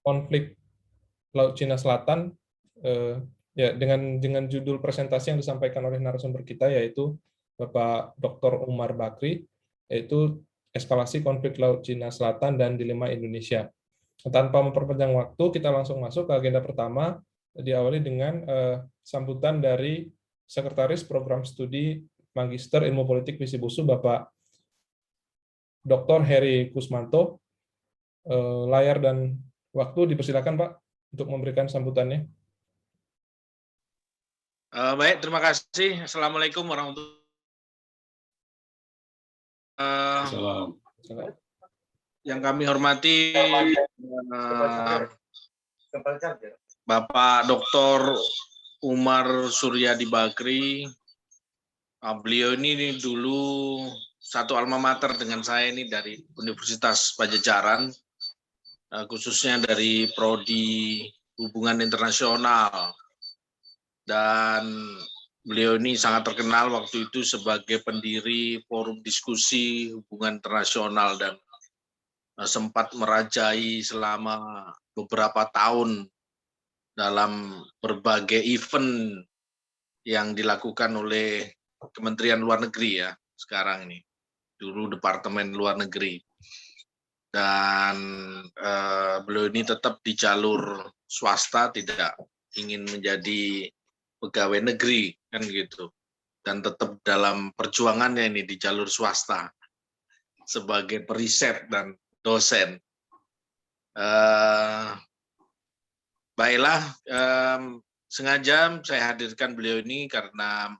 konflik Laut Cina Selatan, ya dengan judul presentasi yang disampaikan oleh narasumber kita, yaitu Bapak Dr. Umar Bakri, yaitu eskalasi konflik Laut Cina Selatan dan dilema Indonesia. Tanpa memperpanjang waktu, kita langsung masuk ke agenda pertama, diawali dengan sambutan dari Sekretaris Program Studi Magister Ilmu Politik Visibusu, Bapak Dr. Heri Kusmanto. Layar dan waktu dipersilakan, Pak, untuk memberikan sambutannya. Baik, terima kasih. Assalamualaikum warahmatullahi wabarakatuh. Yang kami hormati Bapak Dr. Umar Suryadi Bakri. Beliau ini dulu satu alma mater dengan saya ini dari Universitas Padjadjaran, khususnya dari Prodi Hubungan Internasional. Dan beliau ini sangat terkenal waktu itu sebagai pendiri Forum Diskusi Hubungan Internasional dan sempat merajai selama beberapa tahun dalam berbagai event yang dilakukan oleh Kementerian Luar Negeri ya sekarang ini, dulu Departemen Luar Negeri. Dan beliau ini tetap di jalur swasta, tidak ingin menjadi pegawai negeri kan gitu, dan tetap dalam perjuangannya ini di jalur swasta sebagai periset dan dosen. Baiklah, sengaja saya hadirkan beliau ini karena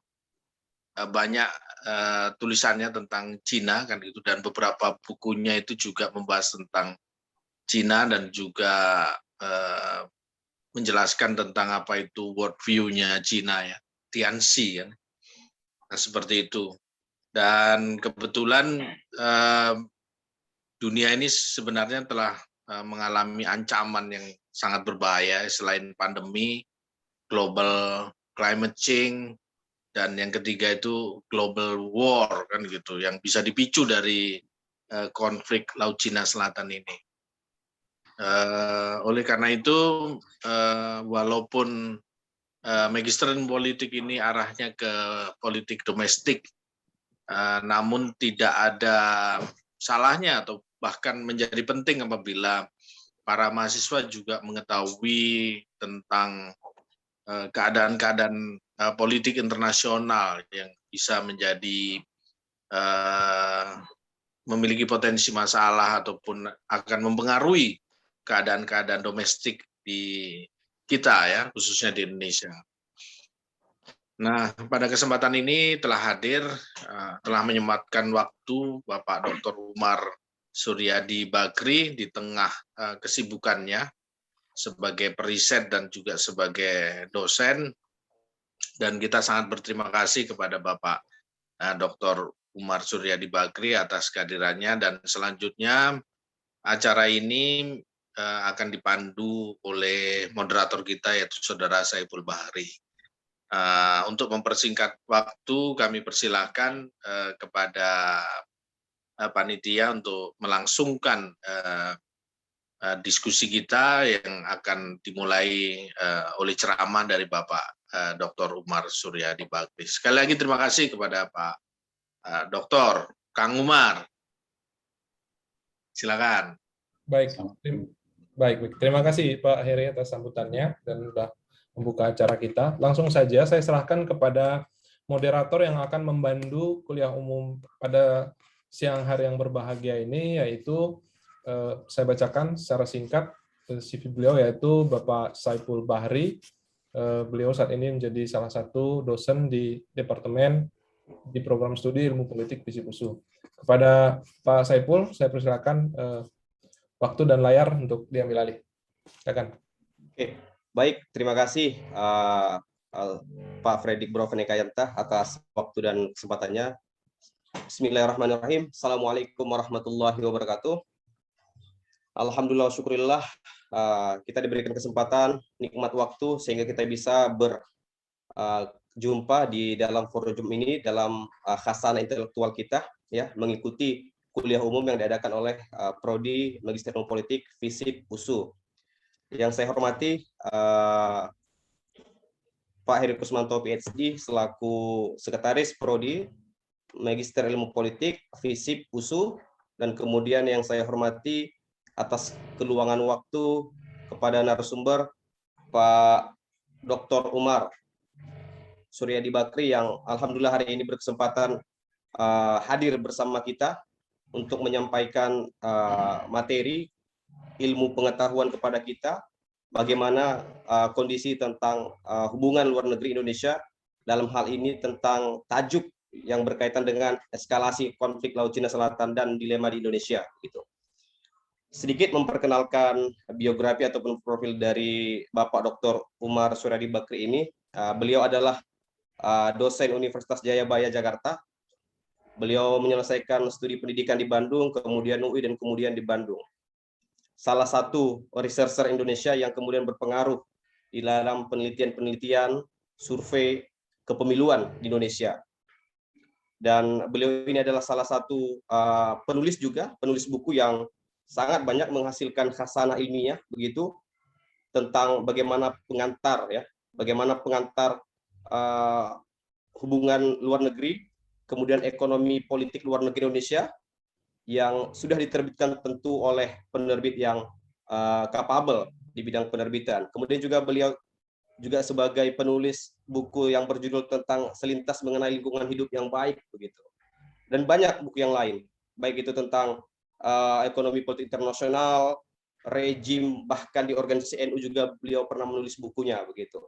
banyak tulisannya tentang Cina kan gitu, dan beberapa bukunya itu juga membahas tentang Cina dan juga menjelaskan tentang apa itu world view-nya Cina ya, Tianxi ya. Nah, seperti itu. Dan kebetulan dunia ini sebenarnya telah mengalami ancaman yang sangat berbahaya selain pandemi, global climate change, dan yang ketiga itu global war kan gitu, yang bisa dipicu dari konflik Laut Cina Selatan ini. Oleh karena itu, walaupun magister politik ini arahnya ke politik domestik, namun tidak ada salahnya atau bahkan menjadi penting apabila para mahasiswa juga mengetahui tentang keadaan-keadaan politik internasional yang bisa menjadi memiliki potensi masalah ataupun akan mempengaruhi keadaan-keadaan domestik di kita ya, khususnya di Indonesia. Nah, pada kesempatan ini telah hadir, telah menyempatkan waktu Bapak Dr. Umar Suryadi Bakri di tengah kesibukannya sebagai periset dan juga sebagai dosen. Dan kita sangat berterima kasih kepada Bapak Dr. Umar Suryadi Bakri atas kehadirannya, dan selanjutnya acara ini akan dipandu oleh moderator kita yaitu Saudara Saiful Bahri. Untuk mempersingkat waktu, kami persilahkan kepada panitia untuk melangsungkan diskusi kita yang akan dimulai oleh ceramah dari Bapak Dr. Umar Suryadi Bakri. Sekali lagi terima kasih kepada Pak Dr. Kang Umar. Silakan. Baik. Terima kasih Pak Heri atas sambutannya dan sudah membuka acara kita. Langsung saja saya serahkan kepada moderator yang akan membantu kuliah umum pada siang hari yang berbahagia ini, yaitu saya bacakan secara singkat CV beliau, yaitu Bapak Saiful Bahri. Beliau saat ini menjadi salah satu dosen di Departemen di Program Studi Ilmu Politik Visibusu. Kepada Pak Saiful, saya persilakan waktu dan layar untuk diambil alih. Silakan. Oke, baik. Terima kasih Pak Fredrik Brovenekayanta atas waktu dan kesempatannya. Bismillahirrahmanirrahim. Assalamualaikum warahmatullahi wabarakatuh. Alhamdulillah, syukurillah, kita diberikan kesempatan, nikmat waktu sehingga kita bisa berjumpa di dalam forum ini dalam khasanah intelektual kita, ya, mengikuti kuliah umum yang diadakan oleh Prodi Magister Ilmu Politik Visip USU. Yang saya hormati Pak Heri Kusmanto PhD selaku Sekretaris Prodi Magister Ilmu Politik, FISIP, USU, dan kemudian yang saya hormati atas keluangan waktu kepada narasumber Pak Dr. Umar Suryadi Bakri yang alhamdulillah hari ini berkesempatan hadir bersama kita untuk menyampaikan materi ilmu pengetahuan kepada kita bagaimana kondisi tentang hubungan luar negeri Indonesia, dalam hal ini tentang tajuk yang berkaitan dengan eskalasi konflik Laut Cina Selatan dan dilema di Indonesia. Gitu. Sedikit memperkenalkan biografi ataupun profil dari Bapak Dr. Umar Suryadi Bakri ini. Beliau adalah dosen Universitas Jayabaya Jakarta. Beliau menyelesaikan studi pendidikan di Bandung, kemudian UI, dan kemudian di Bandung. Salah satu researcher Indonesia yang kemudian berpengaruh di dalam penelitian-penelitian survei kepemiluan di Indonesia. Dan beliau ini adalah salah satu penulis juga, penulis buku yang sangat banyak menghasilkan khasanah ilmiah begitu tentang bagaimana pengantar ya, bagaimana pengantar hubungan luar negeri, kemudian ekonomi politik luar negeri Indonesia yang sudah diterbitkan tentu oleh penerbit yang capable di bidang penerbitan. Kemudian juga beliau juga sebagai penulis buku yang berjudul tentang selintas mengenai lingkungan hidup yang baik begitu. Dan banyak buku yang lain, baik itu tentang ekonomi politik internasional, rejim, bahkan di organisasi NU juga beliau pernah menulis bukunya begitu.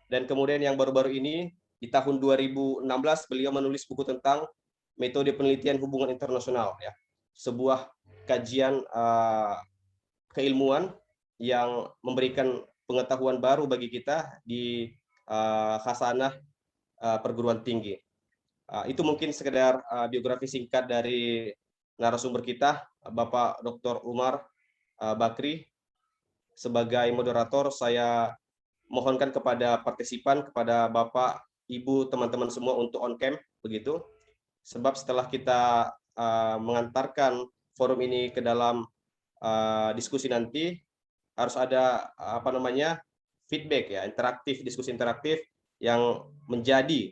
Dan kemudian yang baru-baru ini di tahun 2016 beliau menulis buku tentang metode penelitian hubungan internasional ya. Sebuah kajian keilmuan yang memberikan pengetahuan baru bagi kita di khasanah perguruan tinggi. Itu mungkin sekedar biografi singkat dari narasumber kita, Bapak Dr. Umar Bakri. Sebagai moderator, saya mohonkan kepada partisipan, kepada Bapak, Ibu, teman-teman semua untuk on cam, begitu. Sebab setelah kita mengantarkan forum ini ke dalam diskusi nanti, harus ada feedback ya, diskusi interaktif yang menjadi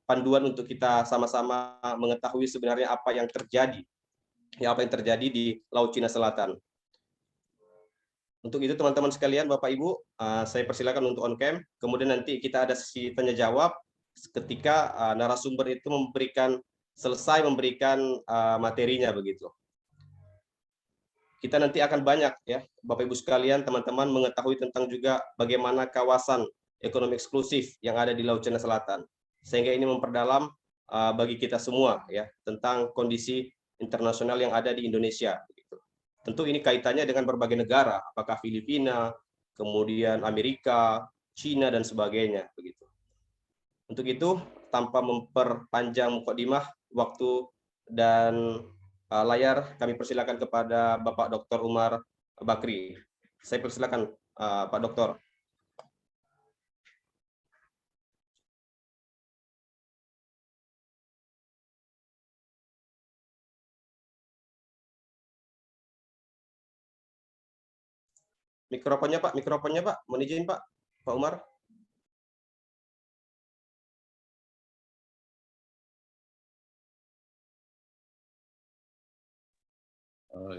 panduan untuk kita sama-sama mengetahui sebenarnya apa yang terjadi di Laut Cina Selatan. Untuk itu teman-teman sekalian, Bapak Ibu, saya persilakan untuk on cam. Kemudian nanti kita ada sesi tanya jawab ketika narasumber itu selesai memberikan materinya begitu. Kita nanti akan banyak ya, Bapak Ibu sekalian, teman-teman mengetahui tentang juga bagaimana kawasan ekonomi eksklusif yang ada di Laut Cina Selatan. Sehingga ini memperdalam bagi kita semua ya tentang kondisi internasional yang ada di Indonesia. Begitu. Tentu ini kaitannya dengan berbagai negara, apakah Filipina, kemudian Amerika, Cina dan sebagainya. Begitu. Untuk itu, tanpa memperpanjang mukadimah, waktu dan layar, kami persilakan kepada Bapak Dr. Umar Bakri. Saya persilakan Pak Dokter. Mikrofonnya Pak, mohon izin Pak Umar.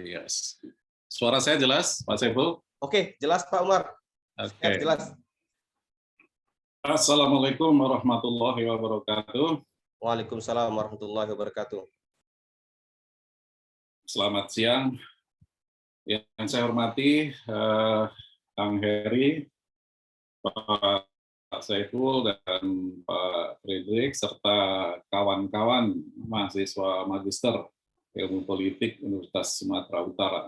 Yes. Suara saya jelas, Pak Saiful? Oke, jelas Pak Umar. Oke. Jelas. Assalamualaikum warahmatullahi wabarakatuh. Waalaikumsalam warahmatullahi wabarakatuh. Selamat siang. Yang saya hormati Kang Heri, Pak Saiful, dan Pak Fredrik, serta kawan-kawan mahasiswa magister Ilmu Politik Universitas Sumatera Utara.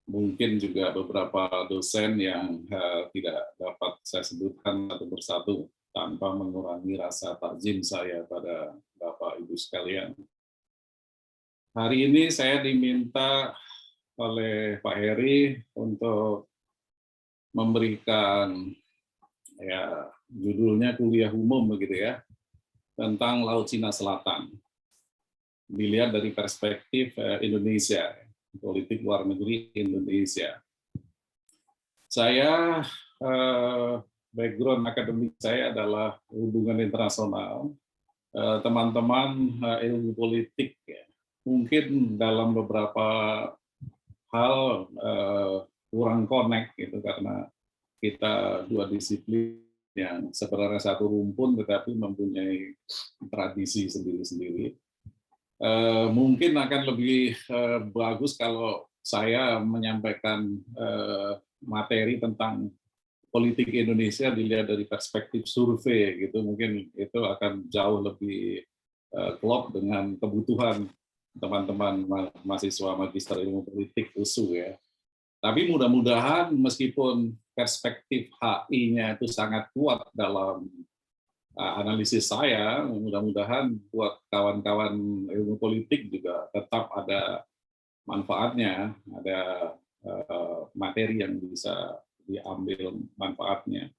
Mungkin juga beberapa dosen yang tidak dapat saya sebutkan satu persatu tanpa mengurangi rasa takzim saya pada Bapak Ibu sekalian. Hari ini saya diminta oleh Pak Heri untuk memberikan ya judulnya kuliah umum begitu ya tentang Laut Cina Selatan. Dilihat dari perspektif Indonesia. politik luar negeri Indonesia. Saya background akademik saya adalah hubungan internasional. Teman-teman ilmu politik ya, mungkin dalam beberapa hal kurang connect gitu karena kita dua disiplin yang sebenarnya satu rumpun tetapi mempunyai tradisi sendiri-sendiri. Mungkin akan lebih bagus kalau saya menyampaikan materi tentang politik Indonesia dilihat dari perspektif survei gitu, mungkin itu akan jauh lebih klop dengan kebutuhan teman-teman mahasiswa magister ilmu politik USU ya. Tapi mudah-mudahan meskipun perspektif HI-nya itu sangat kuat dalam analisis saya, mudah-mudahan buat kawan-kawan ilmu politik juga tetap ada manfaatnya, ada materi yang bisa diambil manfaatnya.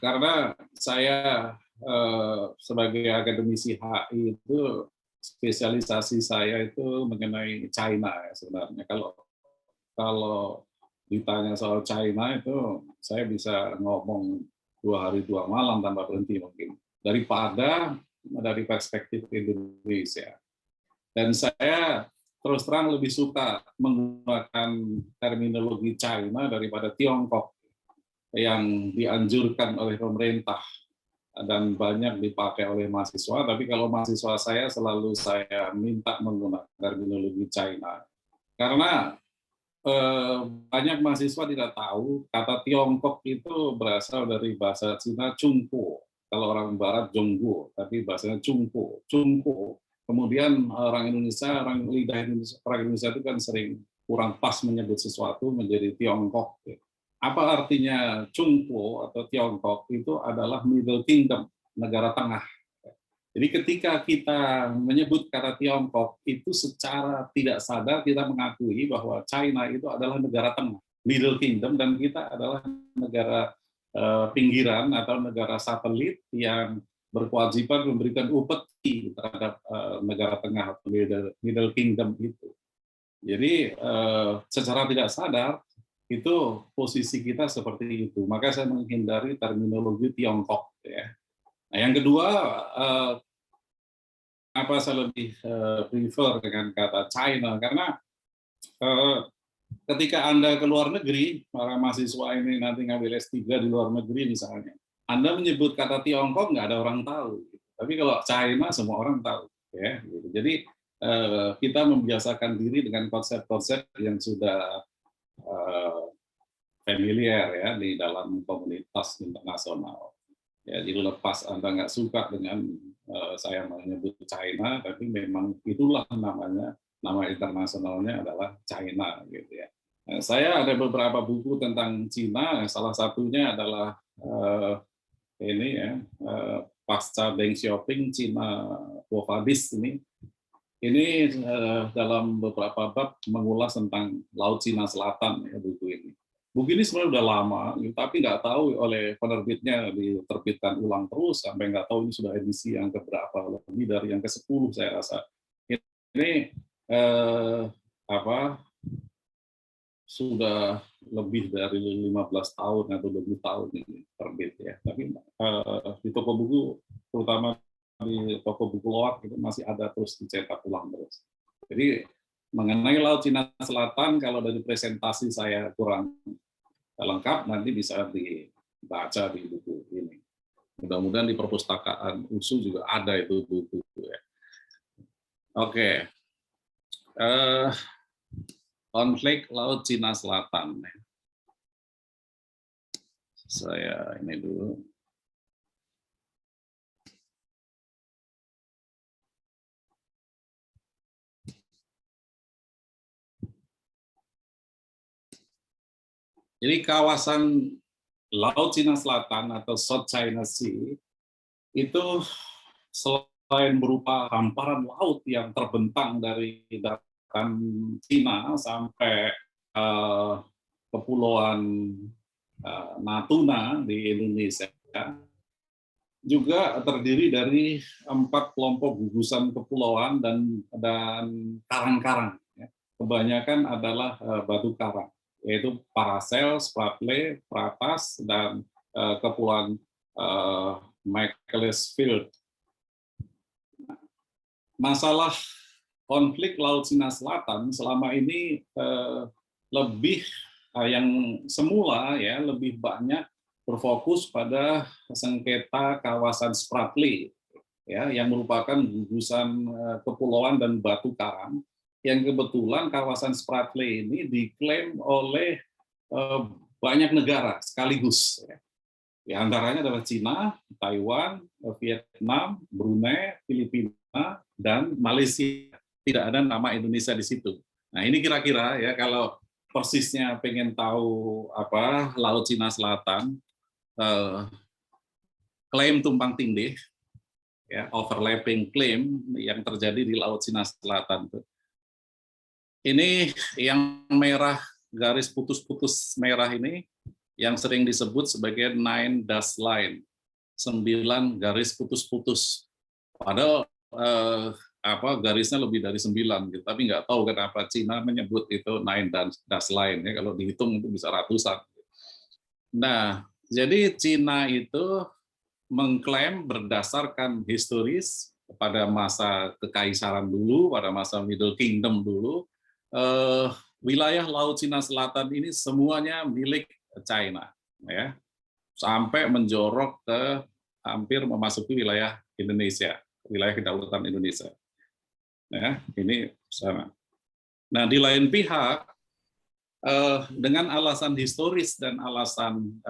Karena saya sebagai akademisi HI itu spesialisasi saya itu mengenai China ya sebenarnya. Kalau ditanya soal China itu saya bisa ngomong 2 hari 2 malam tanpa berhenti mungkin daripada dari perspektif Indonesia. Dan saya terus terang lebih suka menggunakan terminologi China daripada Tiongkok yang dianjurkan oleh pemerintah dan banyak dipakai oleh mahasiswa, tapi kalau mahasiswa saya selalu saya minta menggunakan terminologi China. Karena banyak mahasiswa tidak tahu kata Tiongkok itu berasal dari bahasa Cina Chungpo. Kalau orang Barat Zhongguo, tapi bahasanya Chungpo. Chungpo. Kemudian orang lidah Indonesia itu kan sering kurang pas menyebut sesuatu menjadi Tiongkok. Apa artinya Chungpo atau Tiongkok? Itu adalah Middle Kingdom, negara tengah. Jadi ketika kita menyebut kata Tiongkok, itu secara tidak sadar kita mengakui bahwa China itu adalah negara tengah, Middle Kingdom, dan kita adalah negara pinggiran atau negara satelit yang berkewajiban memberikan upeti terhadap negara tengah atau Middle Kingdom itu. Jadi secara tidak sadar, itu posisi kita seperti itu. Maka saya menghindari terminologi Tiongkok. Ya. Nah, yang kedua, apa saya lebih prefer dengan kata China, karena ketika Anda ke luar negeri, para mahasiswa ini nanti ngambil S3 di luar negeri misalnya, Anda menyebut kata Tiongkok nggak ada orang tahu. Tapi kalau China semua orang tahu. Ya, gitu. Jadi kita membiasakan diri dengan konsep-konsep yang sudah familiar ya di dalam komunitas internasional. Ya, jadi lepas Anda nggak suka dengan saya menyebut China, tapi memang itulah namanya, nama internasionalnya adalah China gitu ya. Nah, saya ada beberapa buku tentang Cina, salah satunya adalah ini ya, pasca Deng Xiaoping, Cina Quo Vadis ini. Ini dalam beberapa bab mengulas tentang Laut Cina Selatan ya buku ini. Buku ini sebenarnya udah lama, tapi nggak tahu oleh penerbitnya diterbitkan ulang terus sampai nggak tahu ini sudah edisi yang keberapa, lebih dari yang ke-10 saya rasa. Ini sudah lebih dari 15 tahun atau 20 tahun ini terbit ya. Tapi di toko buku, terutama di toko buku loak itu masih ada terus dicetak ulang terus. Jadi mengenai Laut Cina Selatan, kalau dari presentasi saya kurang lengkap, nanti bisa dibaca di buku ini. Mudah-mudahan di perpustakaan USU juga ada itu buku. Ya. Oke. Konflik Laut Cina Selatan. Saya ini dulu. Jadi kawasan Laut Cina Selatan atau South China Sea itu selain berupa hamparan laut yang terbentang dari daratan Cina sampai kepulauan Natuna di Indonesia, juga terdiri dari 4 kelompok gugusan kepulauan dan karang-karang. Kebanyakan adalah batu karang, yaitu Paracel, Spratly, Pratas, dan kepulauan Macclesfield. Masalah konflik Laut Cina Selatan selama ini lebih yang semula ya lebih banyak berfokus pada sengketa kawasan Spratly ya yang merupakan gugusan kepulauan dan batu karang yang kebetulan kawasan Spratly ini diklaim oleh banyak negara sekaligus ya. Di antaranya adalah Cina, Taiwan, Vietnam, Brunei, Filipina, dan Malaysia. Tidak ada nama Indonesia di situ. Nah ini kira-kira ya kalau persisnya pengen tahu apa Laut Cina Selatan, klaim tumpang tindih, ya, overlapping claim yang terjadi di Laut Cina Selatan. Ini yang merah, garis putus-putus merah ini, yang sering disebut sebagai 9 dust line, 9 garis putus-putus. Padahal garisnya lebih dari 9, gitu. Tapi nggak tahu kenapa Cina menyebut itu 9 dust line, ya, kalau dihitung itu bisa ratusan. Nah, jadi Cina itu mengklaim berdasarkan historis pada masa kekaisaran dulu, pada masa Middle Kingdom dulu, wilayah Laut Cina Selatan ini semuanya milik China, ya, sampai menjorok ke hampir memasuki wilayah Indonesia, wilayah kedaulatan Indonesia. Ya, ini sama. Nah, di lain pihak, dengan alasan historis dan alasan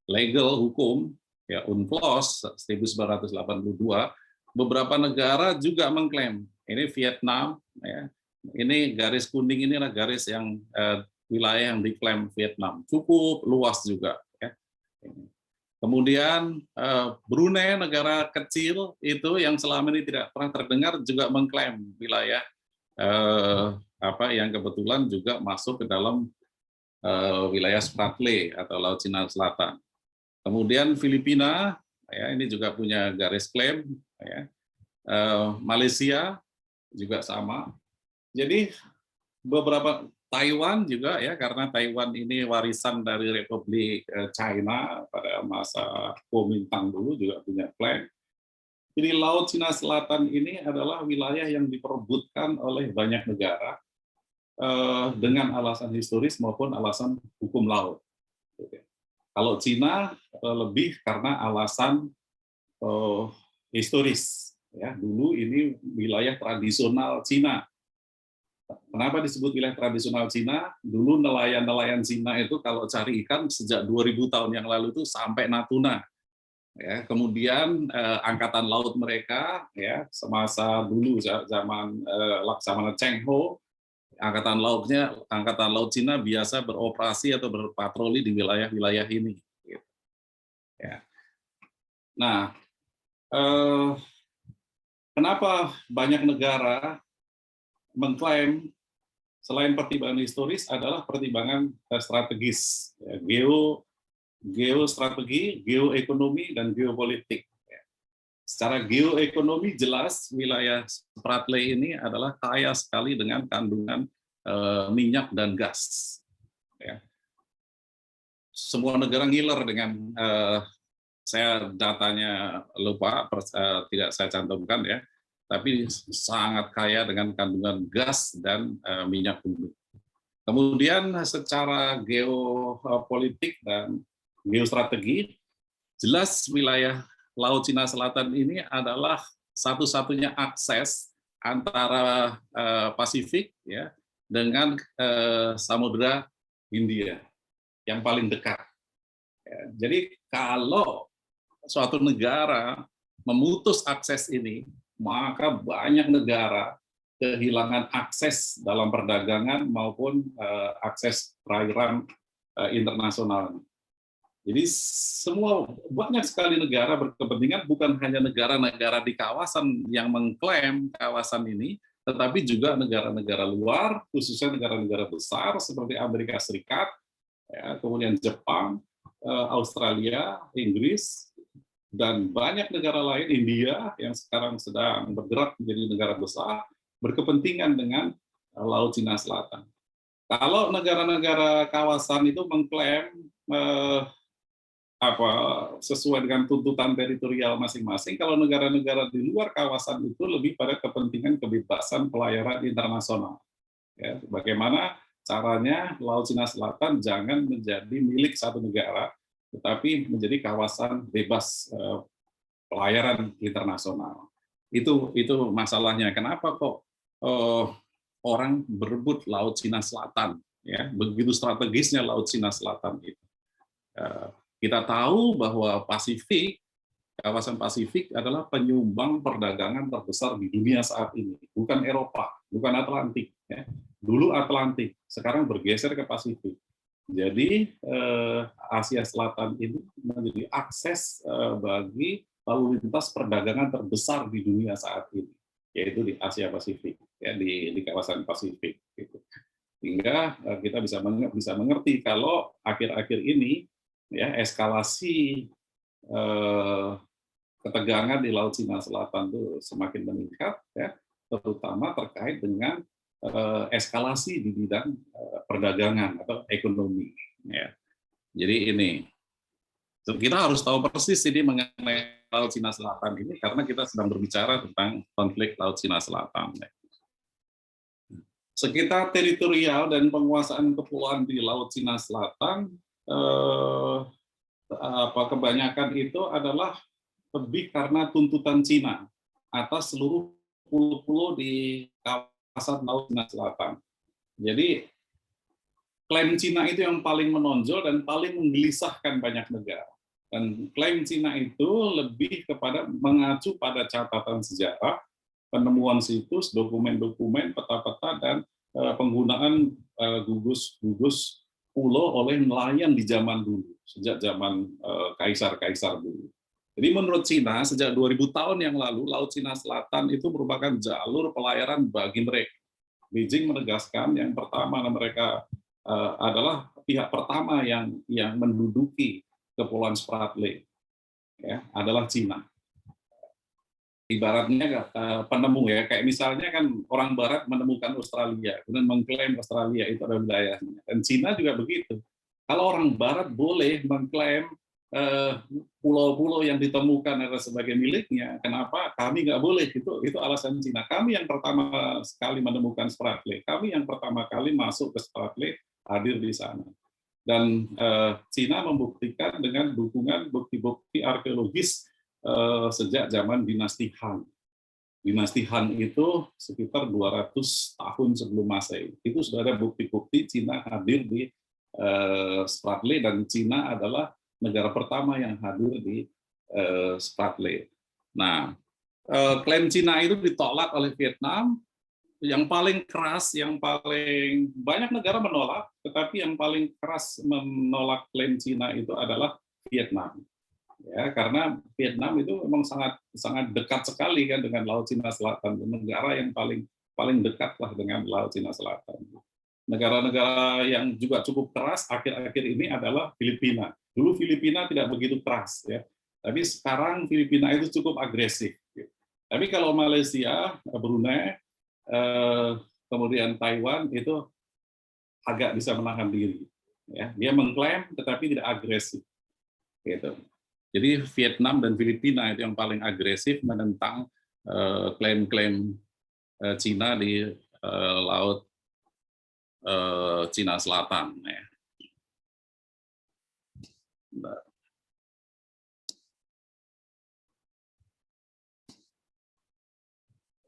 legal hukum, ya UNCLOS 1982, beberapa negara juga mengklaim. Ini Vietnam, ya, ini garis kuning ini adalah garis yang wilayah yang diklaim Vietnam, cukup luas juga. Ya. Kemudian Brunei, negara kecil itu yang selama ini tidak pernah terdengar, juga mengklaim wilayah yang kebetulan juga masuk ke dalam wilayah Spratly atau Laut Cina Selatan. Kemudian Filipina, ya, ini juga punya garis klaim. Ya. Malaysia juga sama. Jadi beberapa Taiwan juga ya, karena Taiwan ini warisan dari Republik China pada masa Kuomintang dulu juga punya klaim. Jadi Laut Cina Selatan ini adalah wilayah yang diperebutkan oleh banyak negara dengan alasan historis maupun alasan hukum laut. Kalau Cina lebih karena alasan historis. Ya, dulu ini wilayah tradisional Cina. Kenapa disebut wilayah tradisional Cina? Dulu nelayan-nelayan Cina itu kalau cari ikan sejak 2000 tahun yang lalu itu sampai Natuna. Ya, kemudian angkatan laut mereka ya semasa dulu zaman Laksamana Cheng Ho, angkatan laut Cina biasa beroperasi atau berpatroli di wilayah-wilayah ini. Ya. Nah, kenapa banyak negara mengklaim selain pertimbangan historis adalah pertimbangan strategis, ya, geostrategi, geoekonomi, dan geopolitik. Secara geoekonomi jelas wilayah Spratly ini adalah kaya sekali dengan kandungan minyak dan gas. Ya. Semua negara ngiler dengan saya datanya lupa, tidak saya cantumkan ya, tapi sangat kaya dengan kandungan gas dan minyak bumi. Kemudian secara geopolitik dan geostrategi, jelas wilayah Laut Cina Selatan ini adalah satu-satunya akses antara Pasifik ya dengan Samudra Hindia yang paling dekat. Ya, jadi kalau suatu negara memutus akses ini, maka banyak negara kehilangan akses dalam perdagangan maupun akses perairan internasional. Jadi semua banyak sekali negara berkepentingan, bukan hanya negara-negara di kawasan yang mengklaim kawasan ini, tetapi juga negara-negara luar, khususnya negara-negara besar seperti Amerika Serikat, ya, kemudian Jepang, Australia, Inggris, dan banyak negara lain, India yang sekarang sedang bergerak menjadi negara besar, berkepentingan dengan Laut Cina Selatan. Kalau negara-negara kawasan itu mengklaim sesuai dengan tuntutan teritorial masing-masing, kalau negara-negara di luar kawasan itu lebih pada kepentingan kebebasan pelayaran internasional. Ya, bagaimana caranya Laut Cina Selatan jangan menjadi milik satu negara, tetapi menjadi kawasan bebas pelayaran internasional. Itu masalahnya. Kenapa kok orang berebut Laut Cina Selatan? Ya, begitu strategisnya Laut Cina Selatan itu. Kita tahu bahwa kawasan Pasifik adalah penyumbang perdagangan terbesar di dunia saat ini. Bukan Eropa, bukan Atlantik. Ya. Dulu Atlantik, sekarang bergeser ke Pasifik. Jadi Asia Selatan ini menjadi akses bagi lalu lintas perdagangan terbesar di dunia saat ini, yaitu di Asia Pasifik, ya, di kawasan Pasifik. Gitu. Sehingga kita bisa mengerti kalau akhir-akhir ini ya eskalasi ketegangan di Laut Cina Selatan itu semakin meningkat, ya, terutama terkait dengan eskalasi di bidang perdagangan atau ekonomi. Ya. Jadi ini kita harus tahu persis ini mengenai Laut Cina Selatan ini karena kita sedang berbicara tentang konflik Laut Cina Selatan. Ya. Sekitar teritorial dan penguasaan kepulauan di Laut Cina Selatan, kebanyakan itu adalah lebih karena tuntutan Cina atas seluruh pulau-pulau di kawasan Laut Cina Selatan. Jadi klaim Cina itu yang paling menonjol dan paling menggelisahkan banyak negara. Dan klaim Cina itu lebih kepada mengacu pada catatan sejarah, penemuan situs, dokumen-dokumen, peta-peta, dan penggunaan gugus pulau oleh nelayan di zaman dulu, sejak zaman kaisar-kaisar dulu. Jadi menurut Cina, sejak 2000 tahun yang lalu, Laut Cina Selatan itu merupakan jalur pelayaran bagi mereka. Beijing menegaskan yang pertama mereka adalah pihak pertama yang menduduki Kepulauan Spratly, ya, adalah Cina. Ibaratnya penemu, ya, kayak misalnya kan orang Barat menemukan Australia, kemudian mengklaim Australia itu adalah wilayahnya. Dan Cina juga begitu. Kalau orang Barat boleh mengklaim pulau-pulau yang ditemukan adalah sebagai miliknya, kenapa kami nggak boleh? Itu alasan Cina. Kami yang pertama sekali menemukan Spratly, kami yang pertama kali masuk ke Spratly, hadir di sana. Dan Cina membuktikan dengan dukungan bukti-bukti arkeologis sejak zaman dinasti Han. Dinasti Han itu sekitar 200 tahun sebelum Masehi. Itu sudah ada bukti-bukti Cina hadir di Spratly, dan Cina adalah negara pertama yang hadir di Spratly. Nah, klaim Cina itu ditolak oleh Vietnam. Yang paling keras, yang paling banyak negara menolak, tetapi yang paling keras menolak klaim Cina itu adalah Vietnam. Ya, karena Vietnam itu memang sangat dekat sekali kan dengan Laut Cina Selatan, negara yang paling dekat lah dengan Laut Cina Selatan. Negara-negara yang juga cukup keras akhir-akhir ini adalah Filipina. Dulu Filipina tidak begitu keras, ya, tapi sekarang Filipina itu cukup agresif. Tapi kalau Malaysia, Brunei, kemudian Taiwan itu agak bisa menahan diri. Ya, dia mengklaim tetapi tidak agresif. Gitu. Jadi Vietnam dan Filipina itu yang paling agresif menentang klaim-klaim Cina di Laut Cina Selatan. Ya.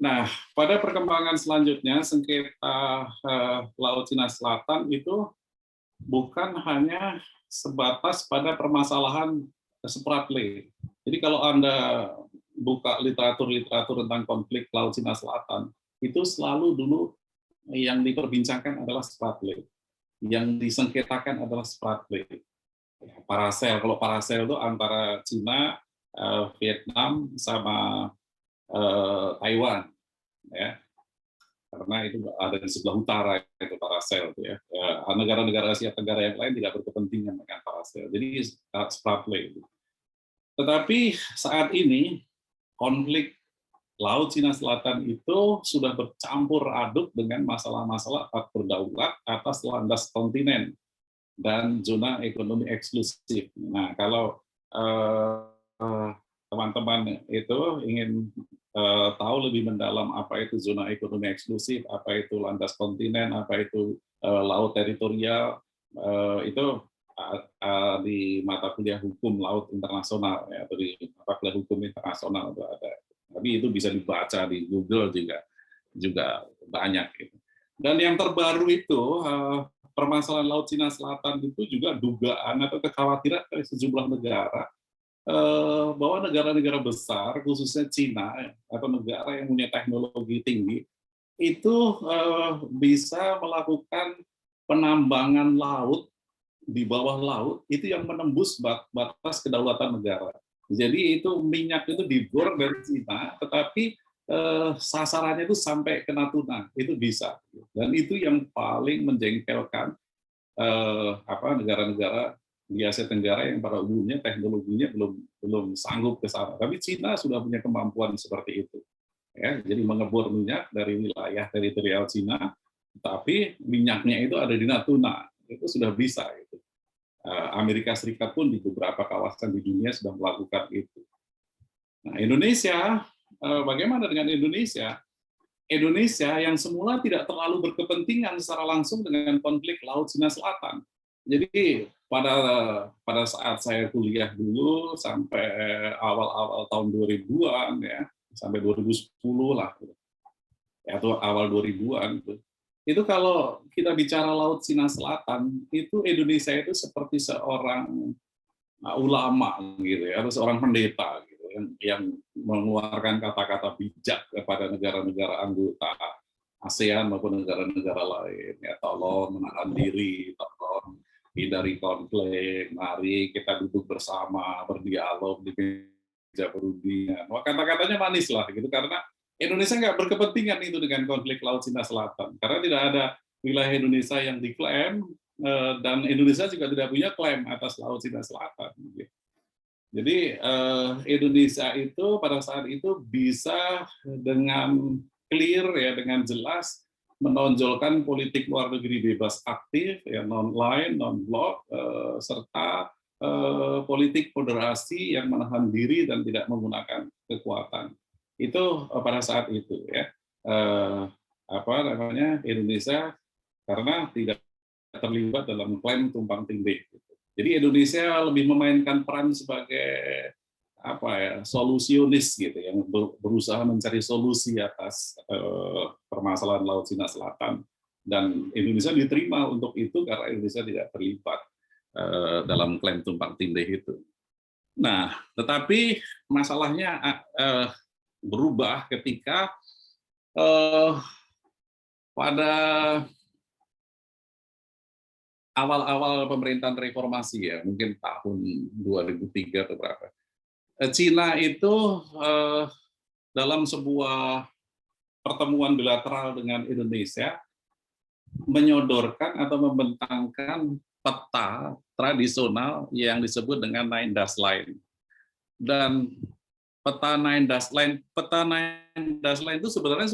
Nah, pada perkembangan selanjutnya, sengketa Laut Cina Selatan itu bukan hanya sebatas pada permasalahan Spratly. Jadi kalau Anda buka literatur tentang konflik Laut Cina Selatan, itu selalu dulu yang diperbincangkan adalah Spratly. Yang disengketakan adalah Spratly. Paracel, kalau Paracel itu antara Cina, Vietnam, sama Taiwan, ya, karena itu ada di sebelah utara itu Paracel, ya. Negara-negara Asia Tenggara yang lain tidak berkepentingan dengan Paracel, jadi Spratly. Tetapi saat ini konflik Laut Cina Selatan itu sudah bercampur aduk dengan masalah-masalah hak berdaulat atas landas kontinen dan zona ekonomi eksklusif. Nah, kalau teman-teman itu ingin tahu lebih mendalam apa itu zona ekonomi eksklusif, apa itu landas kontinen, apa itu laut teritorial, itu di mata kuliah hukum laut internasional, ya, atau di mata kuliah hukum internasional itu ada. Tapi itu bisa dibaca di Google juga banyak. Gitu. Dan yang terbaru itu permasalahan Laut Cina Selatan itu juga dugaan atau kekhawatiran dari sejumlah negara bahwa negara-negara besar, khususnya Cina atau negara yang punya teknologi tinggi, itu bisa melakukan penambangan laut di bawah laut itu yang menembus batas kedaulatan negara. Jadi itu minyak itu dibor dari Cina, tetapi sasarannya itu sampai ke Natuna, itu bisa. Dan itu yang paling menjengkelkan negara-negara di Asia Tenggara yang pada umumnya teknologinya belum sanggup ke sana. Tapi Cina sudah punya kemampuan seperti itu. Ya, jadi mengebor minyak dari wilayah teritorial Cina, tapi minyaknya itu ada di Natuna, itu sudah bisa. Gitu. Amerika Serikat pun di beberapa kawasan di dunia sudah melakukan itu. Nah, Indonesia, bagaimana dengan Indonesia? Indonesia yang semula tidak terlalu berkepentingan secara langsung dengan konflik Laut Cina Selatan. Jadi pada saat saya kuliah dulu sampai awal-awal tahun 2000-an ya, sampai 2010 lah, atau awal 2000-an itu kalau kita bicara Laut Cina Selatan, itu Indonesia itu seperti seorang ulama gitu ya, atau seorang pendeta gitu yang mengeluarkan kata-kata bijak kepada negara-negara anggota ASEAN maupun negara-negara lain, ya tolong menahan diri, tolong hindari konflik, mari kita duduk bersama, berdialog di meja perundingan. Wah, kata-katanya manis lah gitu, karena Indonesia nggak berkepentingan itu dengan konflik Laut Cina Selatan, karena tidak ada wilayah Indonesia yang diklaim, dan Indonesia juga tidak punya klaim atas Laut Cina Selatan. Jadi Indonesia itu pada saat itu bisa dengan clear ya, dengan jelas menonjolkan politik luar negeri bebas aktif, ya non-line, non-blok, serta politik moderasi yang menahan diri dan tidak menggunakan kekuatan. Itu pada saat itu ya Indonesia karena tidak terlibat dalam klaim tumpang tindih. Jadi Indonesia lebih memainkan peran sebagai solusionis gitu, yang berusaha mencari solusi atas permasalahan Laut Cina Selatan, dan Indonesia diterima untuk itu karena Indonesia tidak terlibat dalam klaim tumpang tindih itu. Nah, tetapi masalahnya berubah ketika pada awal-awal pemerintahan reformasi ya, mungkin tahun 2003 atau berapa. Cina itu dalam sebuah pertemuan bilateral dengan Indonesia menyodorkan atau membentangkan peta tradisional yang disebut dengan Nine Dash Line. Dan peta Nine Dash Line itu sebenarnya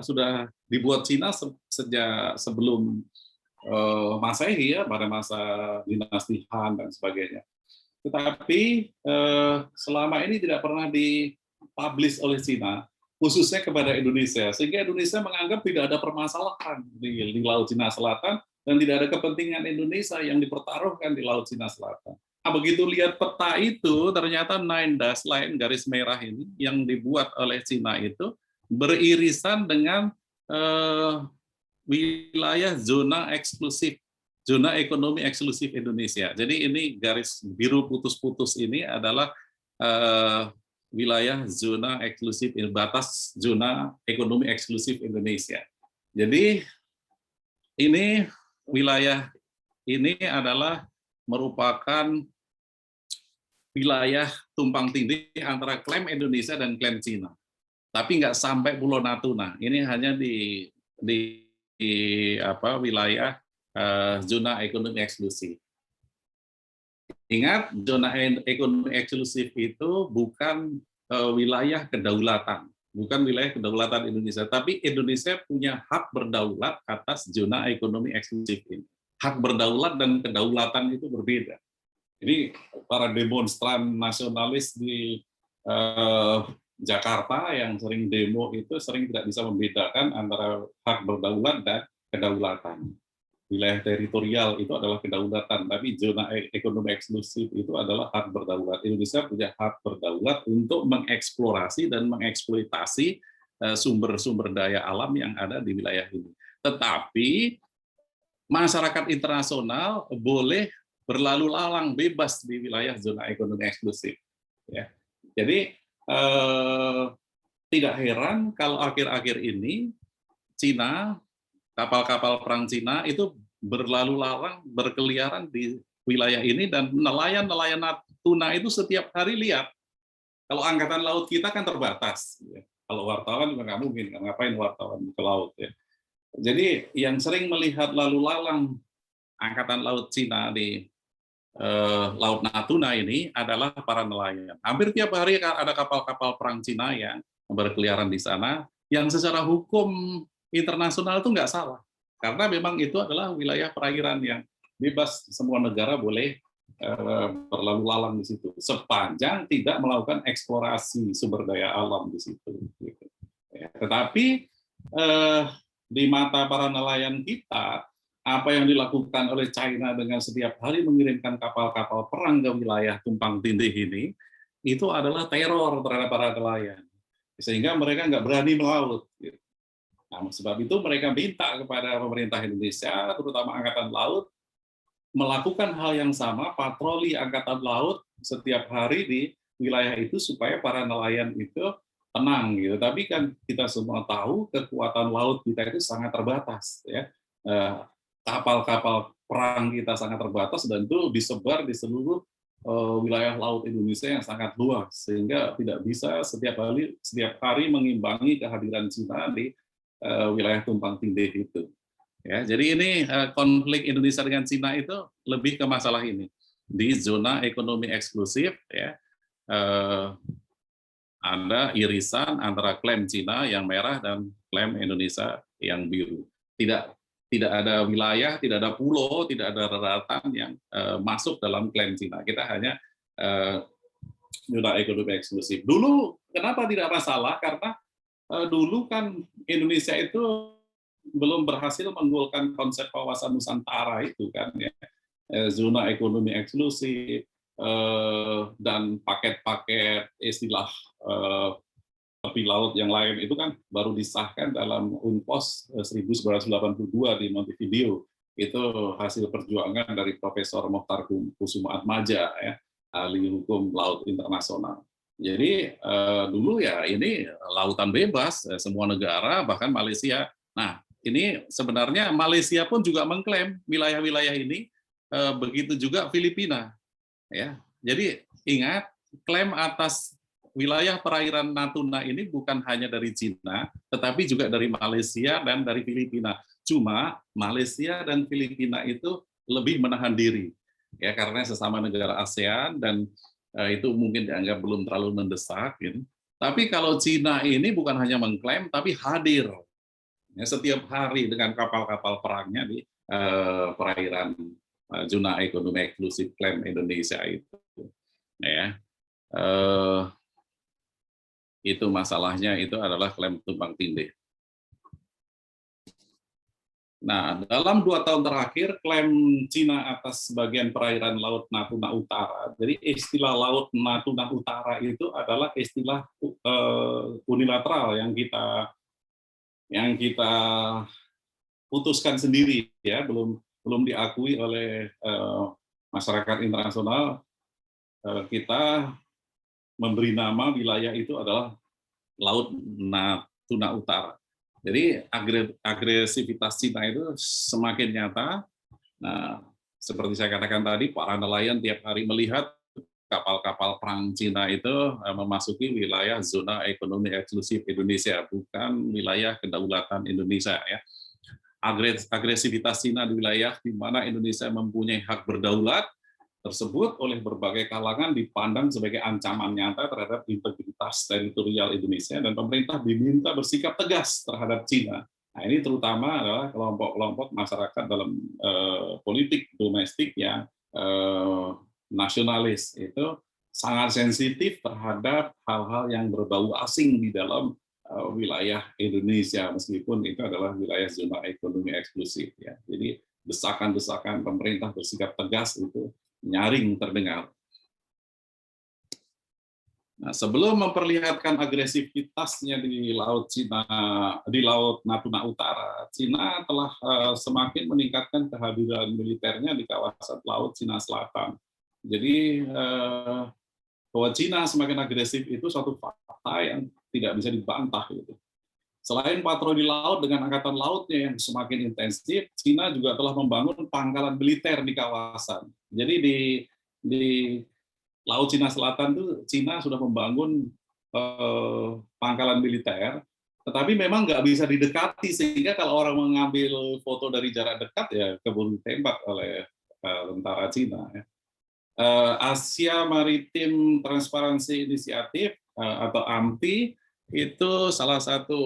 sudah dibuat Cina sejak sebelum Masehi ya, pada masa dinasti Han dan sebagainya. Tetapi selama ini tidak pernah dipublish oleh Cina, khususnya kepada Indonesia, sehingga Indonesia menganggap tidak ada permasalahan di Laut Cina Selatan dan tidak ada kepentingan Indonesia yang dipertaruhkan di Laut Cina Selatan. Nah, begitu lihat peta itu, ternyata Nine Dash Line, garis merah ini yang dibuat oleh Cina itu beririsan dengan wilayah zona eksklusif, zona ekonomi eksklusif Indonesia. Jadi ini garis biru putus-putus ini adalah wilayah zona eksklusif, batas zona ekonomi eksklusif Indonesia. Jadi ini wilayah ini adalah merupakan wilayah tumpang tindih antara klaim Indonesia dan klaim Cina. Tapi nggak sampai Pulau Natuna. Ini hanya di wilayah zona ekonomi eksklusif. Ingat, zona ekonomi eksklusif itu bukan wilayah kedaulatan, bukan wilayah kedaulatan Indonesia, tapi Indonesia punya hak berdaulat atas zona ekonomi eksklusif ini. Hak berdaulat dan kedaulatan itu berbeda. Jadi para demonstran nasionalis di Jakarta yang sering demo itu sering tidak bisa membedakan antara hak berdaulat dan kedaulatan. Wilayah teritorial itu adalah kedaulatan, tapi zona ekonomi eksklusif itu adalah hak berdaulat. Indonesia punya hak berdaulat untuk mengeksplorasi dan mengeksploitasi sumber-sumber daya alam yang ada di wilayah ini. Tetapi masyarakat internasional boleh berlalu lalang bebas di wilayah zona ekonomi eksklusif. Ya. Jadi tidak heran kalau akhir-akhir ini Cina, kapal-kapal perang Cina itu berlalu lalang, berkeliaran di wilayah ini, dan nelayan-nelayan Natuna itu setiap hari lihat. Kalau angkatan laut kita kan terbatas. Ya. Kalau wartawan juga nggak mungkin, ngapain wartawan ke laut. Ya. Jadi yang sering melihat lalu lalang angkatan laut Cina di Laut Natuna ini adalah para nelayan. Hampir tiap hari ada kapal-kapal perang Cina yang berkeliaran di sana, yang secara hukum internasional itu nggak salah, karena memang itu adalah wilayah perairan yang bebas, semua negara boleh berlalu lalang di situ, sepanjang tidak melakukan eksplorasi sumber daya alam di situ. Ya, tetapi di mata para nelayan kita, apa yang dilakukan oleh China dengan setiap hari mengirimkan kapal-kapal perang ke wilayah tumpang tindih ini, itu adalah teror terhadap para nelayan, sehingga mereka nggak berani melaut. Nah, sebab itu mereka minta kepada pemerintah Indonesia, terutama Angkatan Laut, melakukan hal yang sama, patroli Angkatan Laut setiap hari di wilayah itu supaya para nelayan itu tenang gitu. Tapi kan kita semua tahu kekuatan laut kita itu sangat terbatas, ya. Kapal-kapal perang kita sangat terbatas, dan itu disebar di seluruh wilayah laut Indonesia yang sangat luas, sehingga tidak bisa setiap hari mengimbangi kehadiran Cina di wilayah tumpang tindih itu. Ya, jadi ini konflik Indonesia dengan Cina itu lebih ke masalah ini. Di zona ekonomi eksklusif, ya, ada irisan antara klaim Cina yang merah dan klaim Indonesia yang biru. Tidak ada wilayah, tidak ada pulau, tidak ada daratan yang masuk dalam klaim Cina. Kita hanya zona ekonomi eksklusif. Dulu kenapa tidak masalah? Karena dulu kan Indonesia itu belum berhasil menggolkan konsep kawasan Nusantara itu kan, ya. Zona ekonomi eksklusif dan paket-paket istilah tepi laut yang lain itu kan baru disahkan dalam UNCLOS 1982 di Montevideo. Itu hasil perjuangan dari Profesor Mokhtar Kusumaatmadja, ya, ahli hukum laut internasional. Jadi dulu ya ini lautan bebas, semua negara, bahkan Malaysia. Nah, ini sebenarnya Malaysia pun juga mengklaim wilayah-wilayah ini, begitu juga Filipina. Ya, jadi ingat, klaim atas wilayah perairan Natuna ini bukan hanya dari Cina, tetapi juga dari Malaysia dan dari Filipina. Cuma Malaysia dan Filipina itu lebih menahan diri, ya, karena sesama negara ASEAN dan itu mungkin dianggap belum terlalu mendesak. Gitu. Tapi kalau Cina ini bukan hanya mengklaim, tapi hadir, ya, setiap hari dengan kapal-kapal perangnya di perairan zona ekonomi eksklusif klaim Indonesia itu. Ya, itu masalahnya, itu adalah klaim tumpang tindih. Nah, dalam 2 tahun terakhir, klaim Cina atas sebagian perairan Laut Natuna Utara, jadi istilah Laut Natuna Utara itu adalah istilah unilateral yang kita putuskan sendiri, ya, belum diakui oleh masyarakat internasional. Kita memberi nama wilayah itu adalah Laut Natuna Utara. Jadi agresivitas Cina itu semakin nyata. Nah, seperti saya katakan tadi, para nelayan tiap hari melihat kapal-kapal perang Cina itu memasuki wilayah zona ekonomi eksklusif Indonesia, bukan wilayah kedaulatan Indonesia. Ya. Agresivitas Cina di wilayah di mana Indonesia mempunyai hak berdaulat tersebut oleh berbagai kalangan dipandang sebagai ancaman nyata terhadap integritas teritorial Indonesia, dan pemerintah diminta bersikap tegas terhadap Cina. Nah, ini terutama adalah kelompok-kelompok masyarakat dalam politik domestik yang nasionalis, itu sangat sensitif terhadap hal-hal yang berbau asing di dalam wilayah Indonesia, meskipun itu adalah wilayah zona ekonomi eksklusif. Ya. Jadi desakan-desakan pemerintah bersikap tegas itu nyaring terdengar. Nah, sebelum memperlihatkan agresivitasnya di Laut Cina, di Laut Natuna Utara, Cina telah semakin meningkatkan kehadiran militernya di kawasan Laut Cina Selatan. Jadi bahwa Cina semakin agresif itu suatu fakta yang tidak bisa dibantah. Gitu. Selain patroli laut dengan angkatan lautnya yang semakin intensif, Cina juga telah membangun pangkalan militer di kawasan. Jadi di Laut Cina Selatan itu Cina sudah membangun pangkalan militer, tetapi memang nggak bisa didekati, sehingga kalau orang mengambil foto dari jarak dekat ya keburu ditembak oleh tentara Cina. Ya. Asia Maritim Transparency Initiative atau AMTI itu salah satu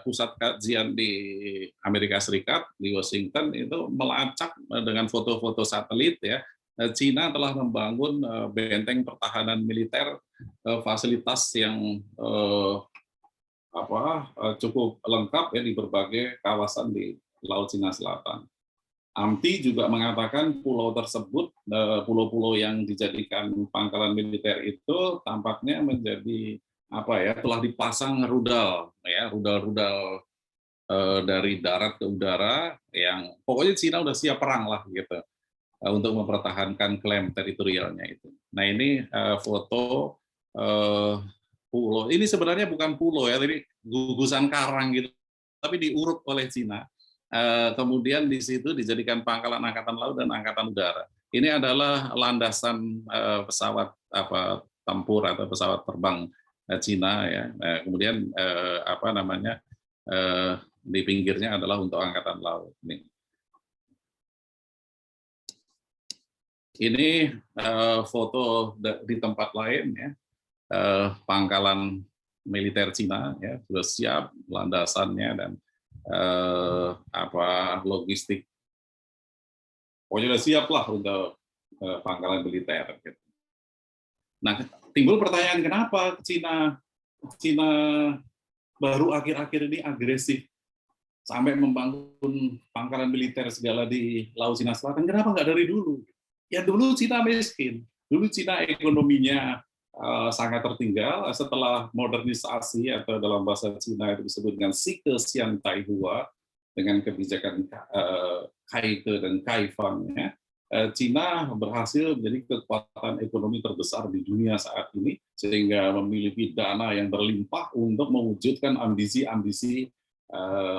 pusat kajian di Amerika Serikat, di Washington, itu melacak dengan foto-foto satelit ya, Cina telah membangun benteng pertahanan militer, fasilitas yang cukup lengkap ya di berbagai kawasan di Laut Cina Selatan. AMTI juga mengatakan pulau tersebut, pulau-pulau yang dijadikan pangkalan militer itu tampaknya menjadi telah dipasang rudal dari darat ke udara, yang pokoknya Cina udah siap perang lah gitu untuk mempertahankan klaim teritorialnya itu. Nah ini foto pulau, ini sebenarnya bukan pulau ya, tapi gugusan karang gitu, tapi diuruk oleh Cina. Kemudian di situ dijadikan pangkalan angkatan laut dan angkatan udara. Ini adalah landasan pesawat tempur atau pesawat terbang Cina ya. Kemudian di pinggirnya adalah untuk angkatan laut. Ini foto di tempat lain ya, pangkalan militer Cina ya sudah siap landasannya dan logistik. Pokoknya sudah siap lah untuk pangkalan militer. Gitu. Nah, timbul pertanyaan kenapa Cina baru akhir-akhir ini agresif sampai membangun pangkalan militer segala di Laut Cina Selatan? Kenapa nggak dari dulu? Ya dulu Cina miskin, dulu Cina ekonominya sangat tertinggal. Setelah modernisasi atau dalam bahasa Cina itu disebut dengan Sike Xian Taihua, dengan kebijakan Kaike dan Kaifang, ya, Cina berhasil menjadi kekuatan ekonomi terbesar di dunia saat ini, sehingga memiliki dana yang berlimpah untuk mewujudkan ambisi-ambisi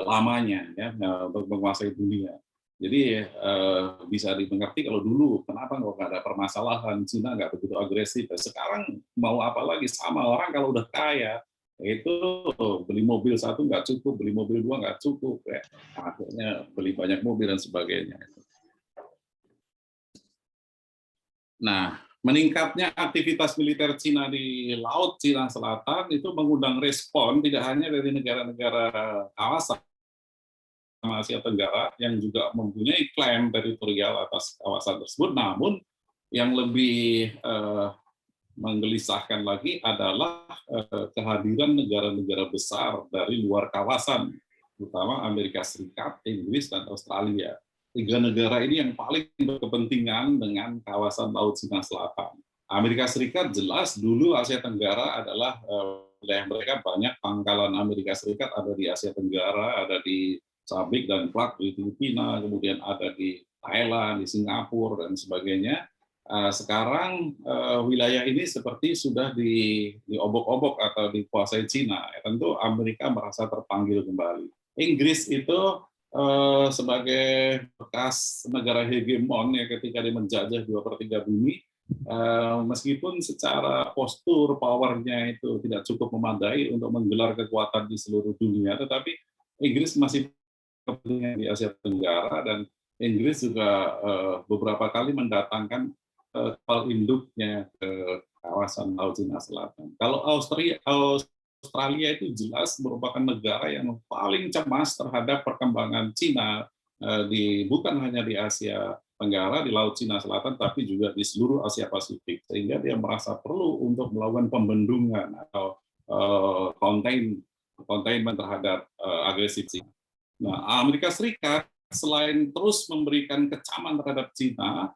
lamanya ya, untuk menguasai dunia. Jadi bisa dimengerti kalau dulu kenapa nggak ada permasalahan, Cina nggak begitu agresif. Sekarang mau apa lagi, sama orang kalau udah kaya itu beli mobil satu nggak cukup, beli mobil dua nggak cukup, ya. Akhirnya beli banyak mobil dan sebagainya. Nah, meningkatnya aktivitas militer Cina di Laut Cina Selatan itu mengundang respon tidak hanya dari negara-negara kawasan Asia Tenggara yang juga mempunyai klaim teritorial atas kawasan tersebut, namun yang lebih menggelisahkan lagi adalah kehadiran negara-negara besar dari luar kawasan, terutama Amerika Serikat, Inggris, dan Australia. 3 negara ini yang paling berkepentingan dengan kawasan Laut Cina Selatan. Amerika Serikat jelas dulu Asia Tenggara adalah wilayah mereka, banyak pangkalan Amerika Serikat ada di Asia Tenggara, ada di Sabik dan Plak di Filipina, kemudian ada di Thailand, di Singapura, dan sebagainya. Sekarang wilayah ini seperti sudah diobok-obok atau dikuasai Cina. Tentu Amerika merasa terpanggil kembali. Inggris itu sebagai bekas negara hegemon ya ketika dia menjajah 2/3 bumi, meskipun secara postur powernya itu tidak cukup memadai untuk menggelar kekuatan di seluruh dunia, tetapi Inggris masih kepentingan di Asia Tenggara, dan Inggris juga beberapa kali mendatangkan kapal induknya ke kawasan Laut Cina Selatan. Kalau Australia itu jelas merupakan negara yang paling cemas terhadap perkembangan Cina bukan hanya di Asia Tenggara, di Laut Cina Selatan, tapi juga di seluruh Asia Pasifik. Sehingga dia merasa perlu untuk melakukan pembendungan atau containment terhadap agresif Cina. Nah, Amerika Serikat selain terus memberikan kecaman terhadap Cina,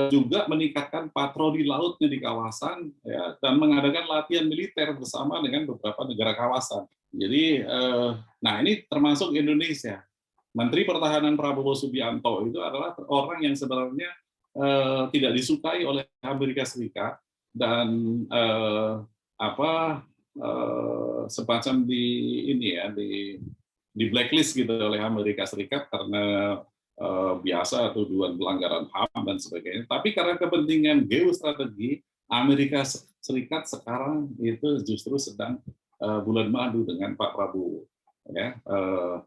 juga meningkatkan patroli lautnya di kawasan, ya, dan mengadakan latihan militer bersama dengan beberapa negara kawasan. Jadi, nah ini termasuk Indonesia. Menteri Pertahanan Prabowo Subianto itu adalah orang yang sebenarnya tidak disukai oleh Amerika Serikat dan semacam di blacklist gitu oleh Amerika Serikat karena biasa tuduhan pelanggaran HAM dan sebagainya. Tapi karena kepentingan geostrategi, Amerika Serikat sekarang itu justru sedang bulan madu dengan Pak Prabowo. Ya,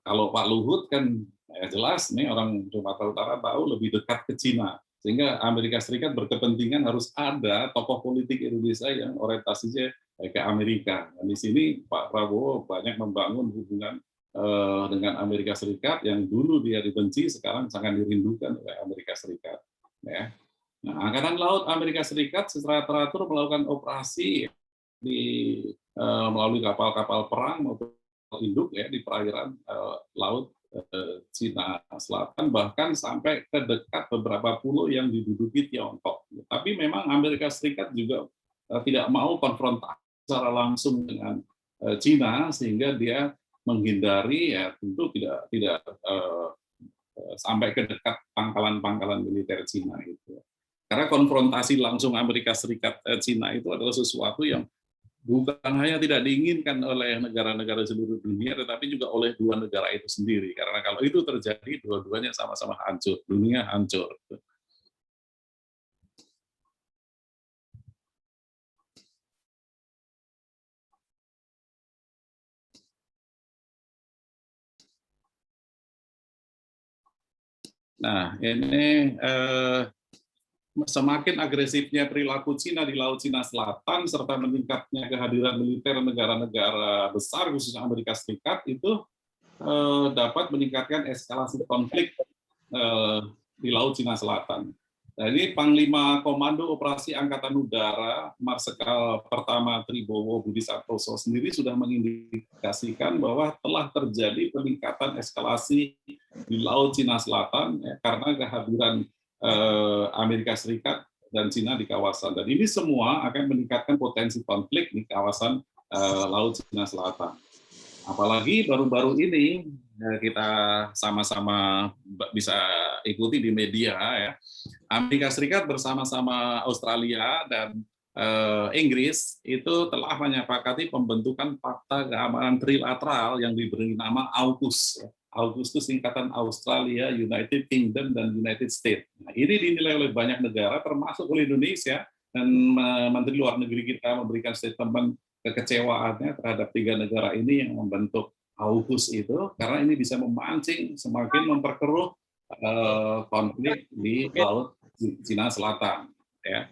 kalau Pak Luhut kan ya jelas nih orang Sumatera Utara tahu lebih dekat ke Cina, sehingga Amerika Serikat berkepentingan harus ada tokoh politik Indonesia yang orientasinya ke Amerika. Dan di sini Pak Prabowo banyak membangun hubungan dengan Amerika Serikat yang dulu dia dibenci, sekarang sangat dirindukan oleh Amerika Serikat. Ya. Nah, Angkatan Laut Amerika Serikat secara teratur melakukan operasi melalui kapal-kapal perang maupun induk ya di perairan laut Cina Selatan, bahkan sampai ke dekat beberapa pulau yang diduduki Tiongkok. Tapi memang Amerika Serikat juga tidak mau konfrontasi secara langsung dengan Cina, sehingga dia menghindari ya tentu tidak sampai ke dekat pangkalan-pangkalan militer Cina itu. Karena konfrontasi langsung Amerika Serikat Cina itu adalah sesuatu yang bukan hanya tidak diinginkan oleh negara-negara seluruh dunia, tetapi juga oleh dua negara itu sendiri. Karena kalau itu terjadi, dua-duanya sama-sama hancur, dunia hancur. Nah, ini semakin agresifnya perilaku Cina di Laut Cina Selatan serta meningkatnya kehadiran militer negara-negara besar khususnya Amerika Serikat itu dapat meningkatkan eskalasi konflik di Laut Cina Selatan. Nah, ini Panglima Komando Operasi Angkatan Udara Marsikal Pertama Tribowo Budi Santoso sendiri sudah mengindikasikan bahwa telah terjadi peningkatan eskalasi di Laut Cina Selatan ya, karena kehadiran Amerika Serikat dan Cina di kawasan. Dan ini semua akan meningkatkan potensi konflik di kawasan Laut Cina Selatan. Apalagi baru-baru ini kita sama-sama bisa ikuti di media ya. Amerika Serikat bersama-sama Australia dan Inggris itu telah menyepakati pembentukan Fakta Keamanan Trilateral yang diberi nama AUKUS. AUKUS itu singkatan Australia, United Kingdom, dan United States. Nah, ini dinilai oleh banyak negara, termasuk oleh Indonesia, dan Menteri Luar Negeri kita memberikan statement kekecewaannya terhadap tiga negara ini yang membentuk AUKUS itu, karena ini bisa memancing semakin memperkeruh konflik di Laut Cina Selatan. Ya.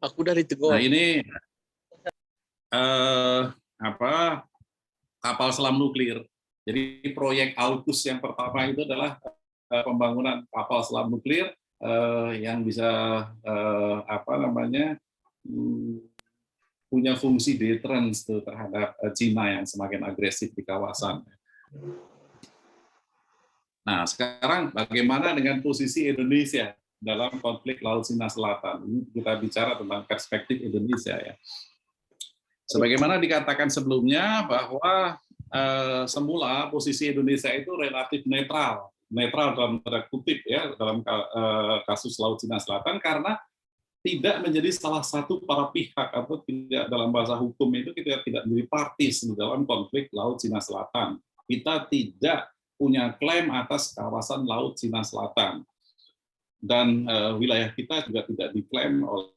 Aku dari Teguh. Nah ini kapal selam nuklir. Jadi proyek AUKUS yang pertama itu adalah pembangunan kapal selam nuklir yang bisa punya fungsi deterrence terhadap Cina yang semakin agresif di kawasan. Nah, sekarang bagaimana dengan posisi Indonesia dalam konflik Laut Cina Selatan? Ini kita bicara tentang perspektif Indonesia ya. Sebagaimana dikatakan sebelumnya bahwa semula posisi Indonesia itu relatif netral dalam tanda kutip ya dalam kasus Laut Cina Selatan karena tidak menjadi salah satu para pihak atau tidak dalam bahasa hukum itu kita tidak menjadi partis di dalam konflik Laut Cina Selatan. Kita tidak punya klaim atas kawasan Laut Cina Selatan dan wilayah kita juga tidak diklaim oleh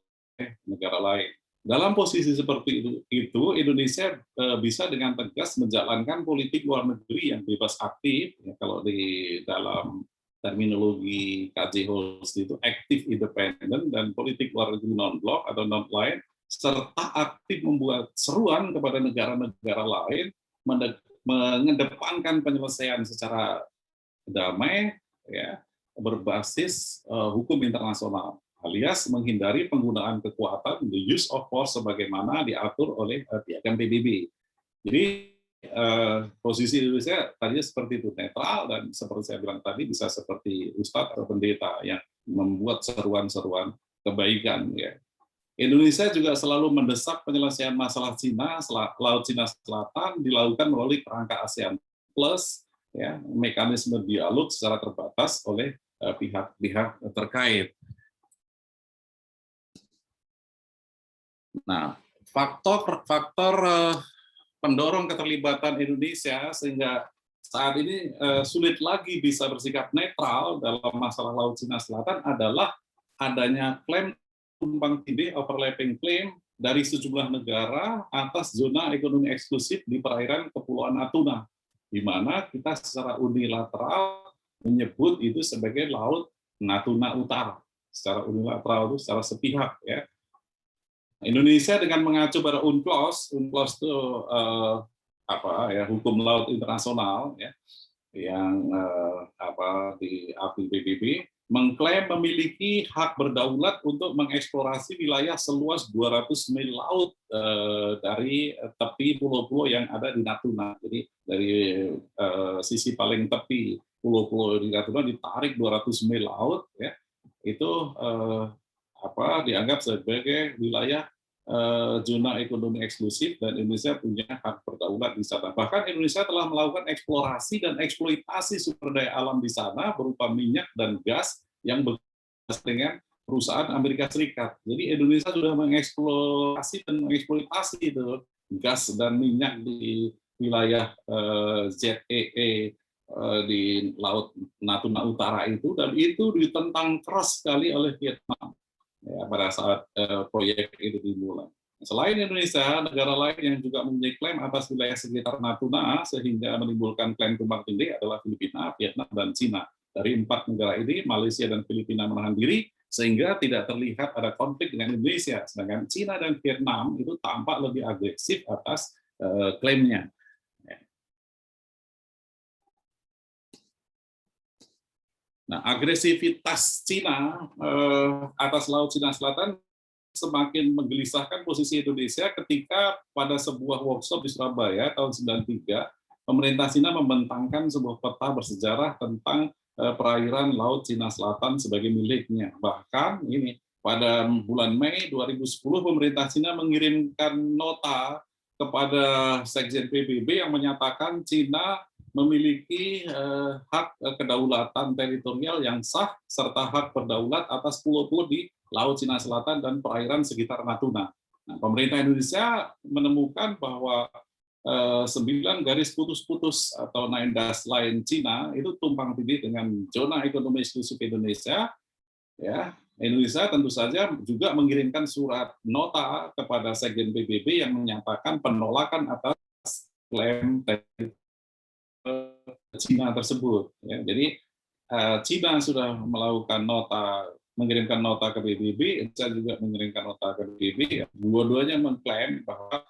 negara lain. Dalam posisi seperti itu, Indonesia bisa dengan tegas menjalankan politik luar negeri yang bebas aktif. Ya, kalau di dalam terminologi KJ Holst itu active independent dan politik luar negeri non-blok atau non-aligned, serta aktif membuat seruan kepada negara-negara lain mengedepankan penyelesaian secara damai, ya, berbasis hukum internasional, alias menghindari penggunaan kekuatan, the use of force sebagaimana diatur oleh piagam PBB. Jadi posisi Indonesia tadinya seperti itu, netral, dan seperti saya bilang tadi bisa seperti ustadz atau pendeta yang membuat seruan-seruan kebaikan. Ya. Indonesia juga selalu mendesak penyelesaian masalah Cina, Laut Cina Selatan dilakukan melalui kerangka ASEAN Plus, ya, mekanisme dialog secara terbatas oleh pihak-pihak terkait. Nah, faktor pendorong keterlibatan Indonesia sehingga saat ini sulit lagi bisa bersikap netral dalam masalah Laut Cina Selatan adalah adanya klaim tumpang tindih, overlapping claim dari sejumlah negara atas zona ekonomi eksklusif di perairan Kepulauan Natuna, di mana kita secara unilateral menyebut itu sebagai Laut Natuna Utara, secara unilateral itu secara sepihak, ya. Indonesia dengan mengacu pada UNCLOS itu hukum laut internasional, ya, yang diakui PBB, mengklaim memiliki hak berdaulat untuk mengeksplorasi wilayah seluas 200 mil laut dari tepi pulau-pulau yang ada di Natuna. Jadi dari sisi paling tepi pulau-pulau di Natuna ditarik 200 mil laut, ya, itu dianggap sebagai wilayah zona ekonomi eksklusif dan Indonesia punya hak berdaulat di sana. Bahkan Indonesia telah melakukan eksplorasi dan eksploitasi sumber daya alam di sana berupa minyak dan gas yang bekerja dengan perusahaan Amerika Serikat. Jadi Indonesia sudah mengeksplorasi dan mengeksploitasi itu gas dan minyak di wilayah ZEE di Laut Natuna Utara itu, dan itu ditentang keras sekali oleh Vietnam. Ya, pada saat proyek itu dimulai. Selain Indonesia, negara lain yang juga mempunyai klaim atas wilayah sekitar Natuna sehingga menimbulkan klaim tumpang tindih adalah Filipina, Vietnam, dan Cina. Dari 4 negara ini, Malaysia dan Filipina menahan diri sehingga tidak terlihat ada konflik dengan Indonesia. Sedangkan Cina dan Vietnam itu tampak lebih agresif atas klaimnya. Nah, agresivitas Cina atas Laut Cina Selatan semakin menggelisahkan posisi Indonesia ketika pada sebuah workshop di Surabaya tahun 1993, pemerintah Cina membentangkan sebuah peta bersejarah tentang perairan Laut Cina Selatan sebagai miliknya. Bahkan ini pada bulan Mei 2010 pemerintah Cina mengirimkan nota kepada Sekjen PBB yang menyatakan Cina memiliki hak kedaulatan teritorial yang sah serta hak berdaulat atas pulau-pulau di Laut Cina Selatan dan perairan sekitar Natuna. Nah, pemerintah Indonesia menemukan bahwa 9 garis putus-putus atau 9 dash line Cina itu tumpang tindih dengan zona ekonomi eksklusif Indonesia. Ya, Indonesia tentu saja juga mengirimkan surat nota kepada Sekjen PBB yang menyatakan penolakan atas klaim Cina tersebut. Ya, jadi Cina sudah melakukan mengirimkan nota ke PBB, saya juga mengirimkan nota ke PBB. Ya. Dua-duanya mengklaim bahwa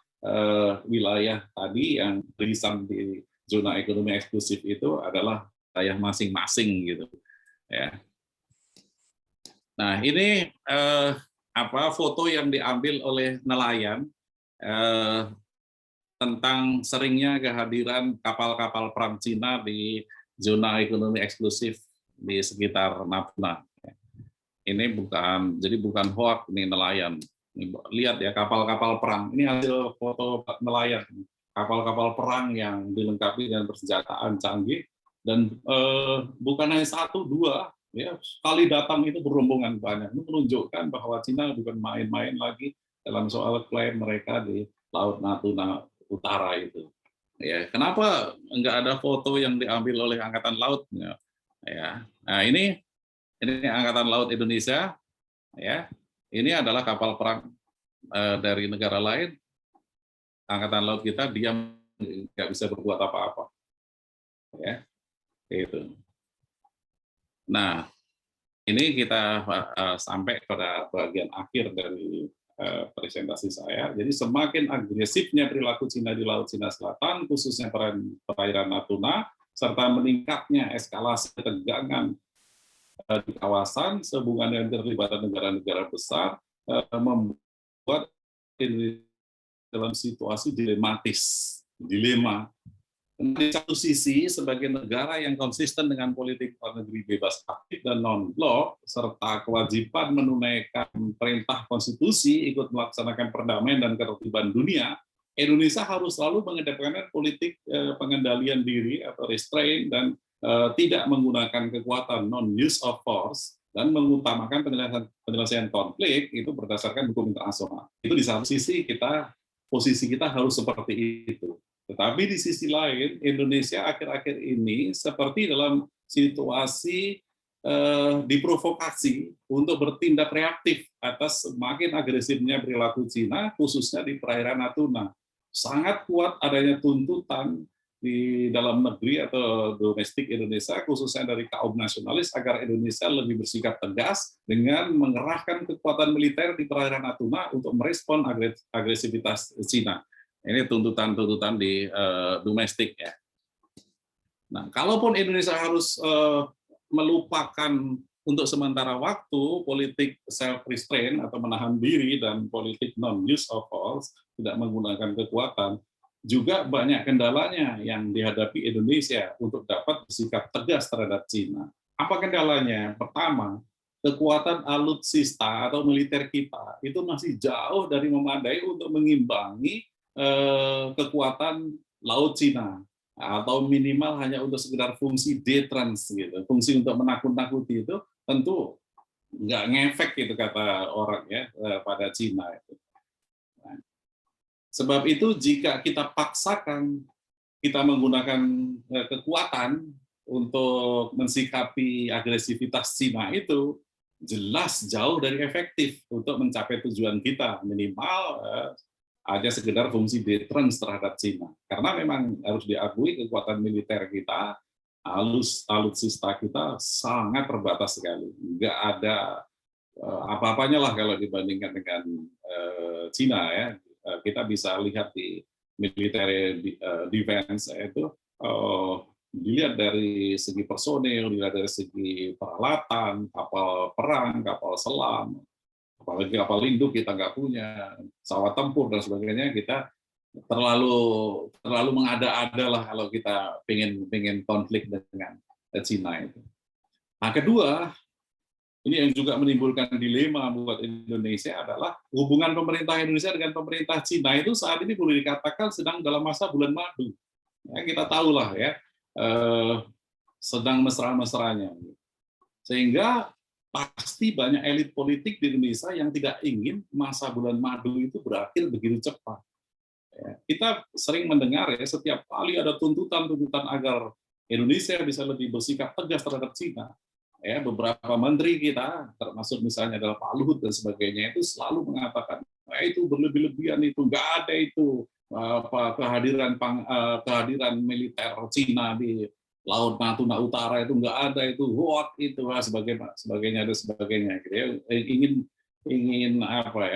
wilayah tadi yang tulisan di zona ekonomi eksklusif itu adalah wilayah masing-masing gitu. Ya. Nah, ini foto yang diambil oleh nelayan tentang seringnya kehadiran kapal-kapal perang Cina di zona ekonomi eksklusif di sekitar Natuna. Ini bukan hoax, ini nelayan. Ini, lihat ya, kapal-kapal perang. Ini hasil foto nelayan. Kapal-kapal perang yang dilengkapi dengan persenjataan canggih dan bukan hanya 1, 2, ya, sekali datang itu berombongan banyak. Ini menunjukkan bahwa Cina bukan main-main lagi dalam soal klaim mereka di Laut Natuna Utara itu. Ya, kenapa enggak ada foto yang diambil oleh Angkatan Laut? Ya, nah ini Angkatan Laut Indonesia. Ya, ini adalah kapal perang dari negara lain. Angkatan Laut kita diam, nggak bisa berbuat apa-apa. Ya, itu. Nah, ini kita sampai pada bagian akhir dari presentasi saya. Jadi semakin agresifnya perilaku Cina di Laut Cina Selatan, khususnya perairan Natuna, serta meningkatnya eskalasi ketegangan di kawasan sehubungan dengan keterlibatan negara-negara besar, membuat ini dalam situasi dilema. Di satu sisi, sebagai negara yang konsisten dengan politik luar negeri bebas aktif dan non-blok, serta kewajiban menunaikan perintah konstitusi ikut melaksanakan perdamaian dan ketertiban dunia, Indonesia harus selalu mengedepankan politik pengendalian diri atau restraint dan tidak menggunakan kekuatan non-use of force dan mengutamakan penyelesaian konflik itu berdasarkan hukum internasional. Itu di satu sisi posisi kita harus seperti itu. Tetapi di sisi lain, Indonesia akhir-akhir ini seperti dalam situasi diprovokasi untuk bertindak reaktif atas semakin agresifnya perilaku Cina, khususnya di perairan Natuna. Sangat kuat adanya tuntutan di dalam negeri atau domestik Indonesia, khususnya dari kaum nasionalis, agar Indonesia lebih bersikap tegas dengan mengerahkan kekuatan militer di perairan Natuna untuk merespon agresivitas Cina. Ini tuntutan-tuntutan di domestik ya. Nah, kalaupun Indonesia harus melupakan untuk sementara waktu politik self-restraint atau menahan diri dan politik non-use of force, tidak menggunakan kekuatan, juga banyak kendalanya yang dihadapi Indonesia untuk dapat bersikap tegas terhadap Cina. Apa kendalanya? Pertama, kekuatan alutsista atau militer kita itu masih jauh dari memadai untuk mengimbangi kekuatan laut Cina, atau minimal hanya untuk sekedar fungsi deterrence gitu, fungsi untuk menakut-nakuti itu tentu nggak ngefek gitu kata orang ya pada Cina itu. Nah, sebab itu jika kita paksakan kita menggunakan kekuatan untuk mensikapi agresivitas Cina itu jelas jauh dari efektif untuk mencapai tujuan kita, minimal ada sekedar fungsi deterrence terhadap Cina. Karena memang harus diakui kekuatan militer kita, alutsista kita sangat terbatas sekali. Nggak ada apa-apanya lah kalau dibandingkan dengan Cina ya. Kita bisa lihat di military defense itu dilihat dari segi personil, dilihat dari segi peralatan, kapal perang, kapal selam, apalagi kapal induk kita nggak punya, pesawat tempur dan sebagainya, kita terlalu mengada-ada lah kalau kita pengen konflik dengan Cina itu. Nah, kedua, ini yang juga menimbulkan dilema buat Indonesia adalah hubungan pemerintah Indonesia dengan pemerintah Cina itu saat ini boleh dikatakan sedang dalam masa bulan madu. Ya, kita tahulah ya, sedang mesra-mesranya. Sehingga pasti banyak elit politik di Indonesia yang tidak ingin masa bulan madu itu berakhir begitu cepat. Ya, kita sering mendengar ya, setiap kali ada tuntutan-tuntutan agar Indonesia bisa lebih bersikap tegas terhadap Cina. Ya, beberapa menteri kita, termasuk misalnya adalah Pak Luhut dan sebagainya, itu selalu mengatakan, itu berlebih-lebihan, itu nggak ada itu kehadiran militer Cina di Laut Natuna Utara itu nggak ada, itu hoax itu sebagainya dan sebagainya gitu ya. ingin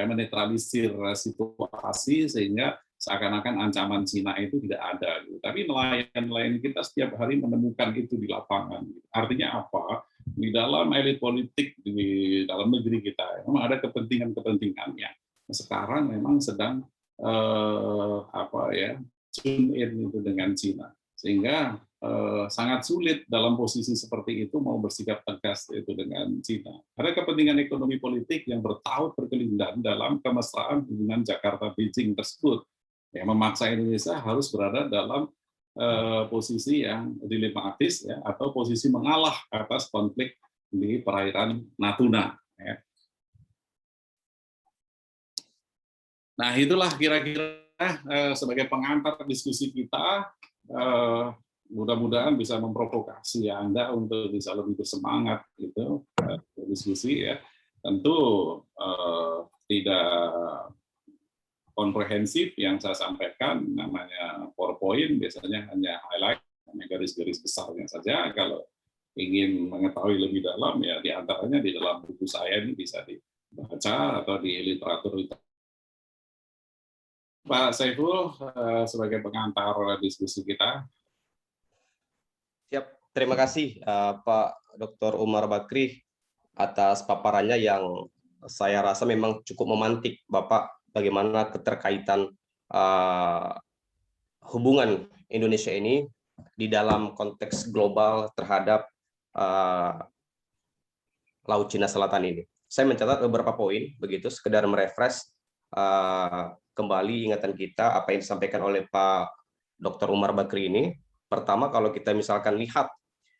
menetralisir situasi sehingga seakan-akan ancaman Cina itu tidak ada gitu. Tapi nelayan-nelayan kita setiap hari menemukan itu di lapangan gitu. Artinya apa? Di dalam elit politik di dalam negeri kita memang ada kepentingan yang sekarang memang sedang tune in itu dengan Cina, sehingga sangat sulit dalam posisi seperti itu mau bersikap tegas itu dengan Cina. Ada kepentingan ekonomi politik yang bertaut berkelindan dalam kemesraan hubungan Jakarta-Beijing tersebut, yang memaksa Indonesia harus berada dalam posisi yang dilematis ya, atau posisi mengalah atas konflik di perairan Natuna. Ya. Nah, itulah kira-kira sebagai pengantar diskusi kita. Mudah-mudahan bisa memprovokasi Anda untuk bisa lebih bersemangat gitu diskusi ya. Tentu tidak komprehensif yang saya sampaikan, namanya PowerPoint biasanya hanya highlight, hanya garis-garis besarnya saja. Kalau ingin mengetahui lebih dalam, ya diantaranya di dalam buku saya ini bisa dibaca atau di literatur. Pak Saiful, sebagai pengantar diskusi kita. Siap, terima kasih Pak Dr. Umar Bakri atas paparannya yang saya rasa memang cukup memantik Bapak bagaimana keterkaitan hubungan Indonesia ini di dalam konteks global terhadap Laut Cina Selatan ini. Saya mencatat beberapa poin, begitu sekedar merefresh kembali ingatan kita apa yang disampaikan oleh Pak Dr. Umar Bakri ini. Pertama, kalau kita misalkan lihat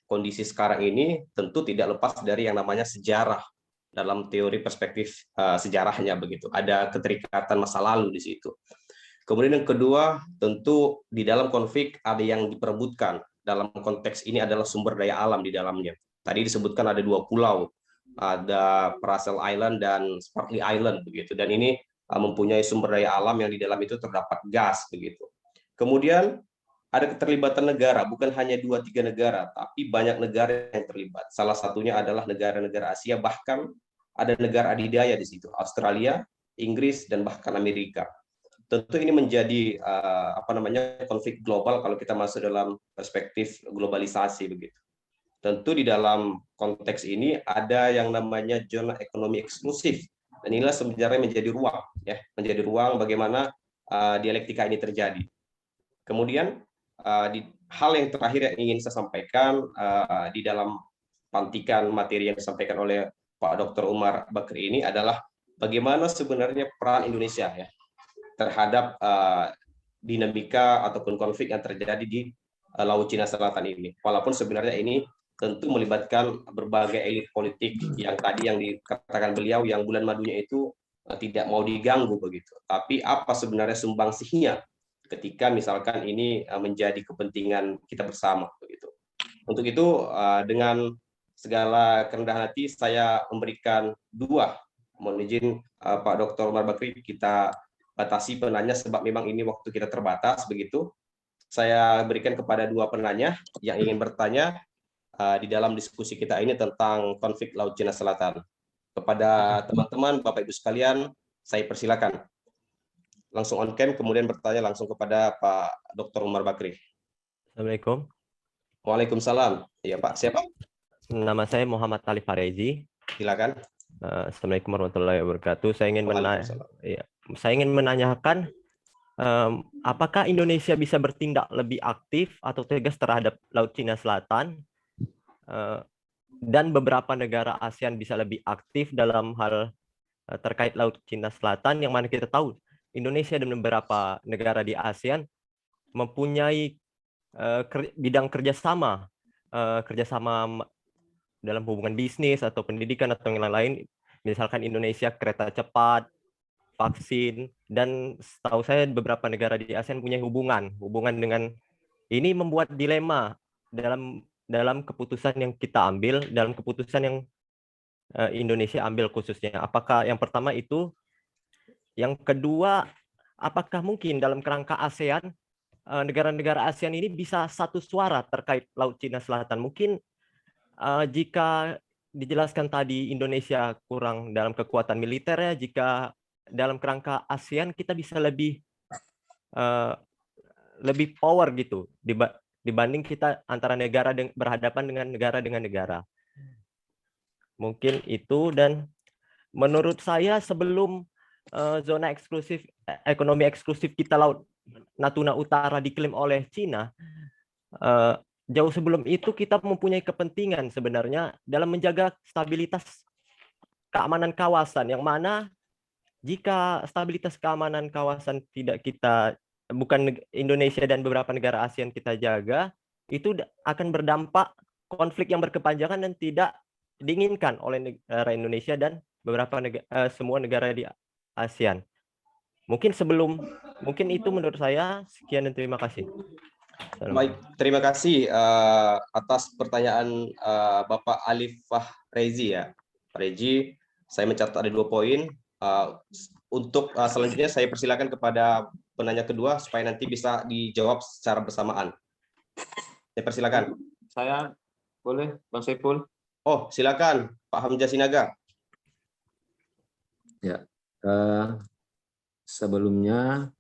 kondisi sekarang ini, tentu tidak lepas dari yang namanya sejarah dalam teori perspektif sejarahnya begitu. Ada keterikatan masa lalu di situ. Kemudian yang kedua, tentu di dalam konflik ada yang diperebutkan. Dalam konteks ini adalah sumber daya alam di dalamnya. Tadi disebutkan ada 2 pulau, ada Paracel Island dan Spratly Island begitu. Dan ini mempunyai sumber daya alam yang di dalam itu terdapat gas begitu. Kemudian ada keterlibatan negara, bukan hanya 2-3 negara, tapi banyak negara yang terlibat. Salah satunya adalah negara-negara Asia, bahkan ada negara adidaya di situ, Australia, Inggris, dan bahkan Amerika. Tentu ini menjadi konflik global kalau kita masuk dalam perspektif globalisasi begitu. Tentu di dalam konteks ini ada yang namanya zona ekonomi eksklusif, dan inilah sebenarnya menjadi ruang, ya, menjadi ruang bagaimana dialektika ini terjadi. Kemudian hal yang terakhir yang ingin saya sampaikan di dalam pantikan materi yang disampaikan oleh Pak Dr. Umar Bakri ini adalah bagaimana sebenarnya peran Indonesia ya terhadap dinamika ataupun konflik yang terjadi di Laut Cina Selatan ini. Walaupun sebenarnya ini tentu melibatkan berbagai elit politik yang tadi yang dikatakan beliau yang bulan madunya itu tidak mau diganggu begitu. Tapi apa sebenarnya sumbangsihnya ketika misalkan ini menjadi kepentingan kita bersama begitu. Untuk itu dengan segala kerendahan hati saya memberikan 2, mohon izin Pak Dr. Umar Bakri, kita batasi penanya sebab memang ini waktu kita terbatas begitu. Saya berikan kepada 2 penanya yang ingin bertanya di dalam diskusi kita ini tentang konflik Laut Cina Selatan. Kepada teman-teman, Bapak Ibu sekalian, saya persilakan langsung on cam, kemudian bertanya langsung kepada Pak Dr. Umar Bakri. Assalamualaikum. Waalaikumsalam. Iya Pak, siapa? Nama saya Muhammad Ali Farezi. Silakan. Assalamualaikum warahmatullahi wabarakatuh. Saya ingin menanyakan apakah Indonesia bisa bertindak lebih aktif atau tegas terhadap Laut Cina Selatan, dan beberapa negara ASEAN bisa lebih aktif dalam hal terkait Laut Cina Selatan, yang mana kita tahu Indonesia dan beberapa negara di ASEAN mempunyai bidang kerjasama dalam hubungan bisnis atau pendidikan atau yang lain-lain. Misalkan Indonesia kereta cepat, vaksin, dan setahu saya beberapa negara di ASEAN punya hubungan dengan ini, membuat dilema dalam keputusan yang kita ambil, dalam keputusan yang Indonesia ambil khususnya. Apakah yang pertama itu, yang kedua, apakah mungkin dalam kerangka ASEAN negara-negara ASEAN ini bisa satu suara terkait Laut Cina Selatan? Mungkin jika dijelaskan tadi Indonesia kurang dalam kekuatan militernya, jika dalam kerangka ASEAN kita bisa lebih power gitu dibanding kita antara negara berhadapan dengan negara. Mungkin itu. Dan menurut saya sebelum zona eksklusif ekonomi eksklusif kita Laut Natuna Utara diklaim oleh Cina, jauh sebelum itu kita mempunyai kepentingan sebenarnya dalam menjaga stabilitas keamanan kawasan, yang mana jika stabilitas keamanan kawasan bukan Indonesia dan beberapa negara ASEAN kita jaga, itu akan berdampak konflik yang berkepanjangan dan tidak diinginkan oleh negara Indonesia dan beberapa semua negara di ASEAN. Mungkin itu menurut saya. Sekian dan terima kasih. Baik, terima kasih atas pertanyaan Bapak Ali Farezi ya. Pak Rezi, saya mencatat ada 2 poin. Untuk selanjutnya saya persilakan kepada penanya kedua supaya nanti bisa dijawab secara bersamaan. Saya persilakan. Saya Boleh, Bang Saiful? Oh, silakan Pak Hamzah Sinaga. Ya. Sebelumnya,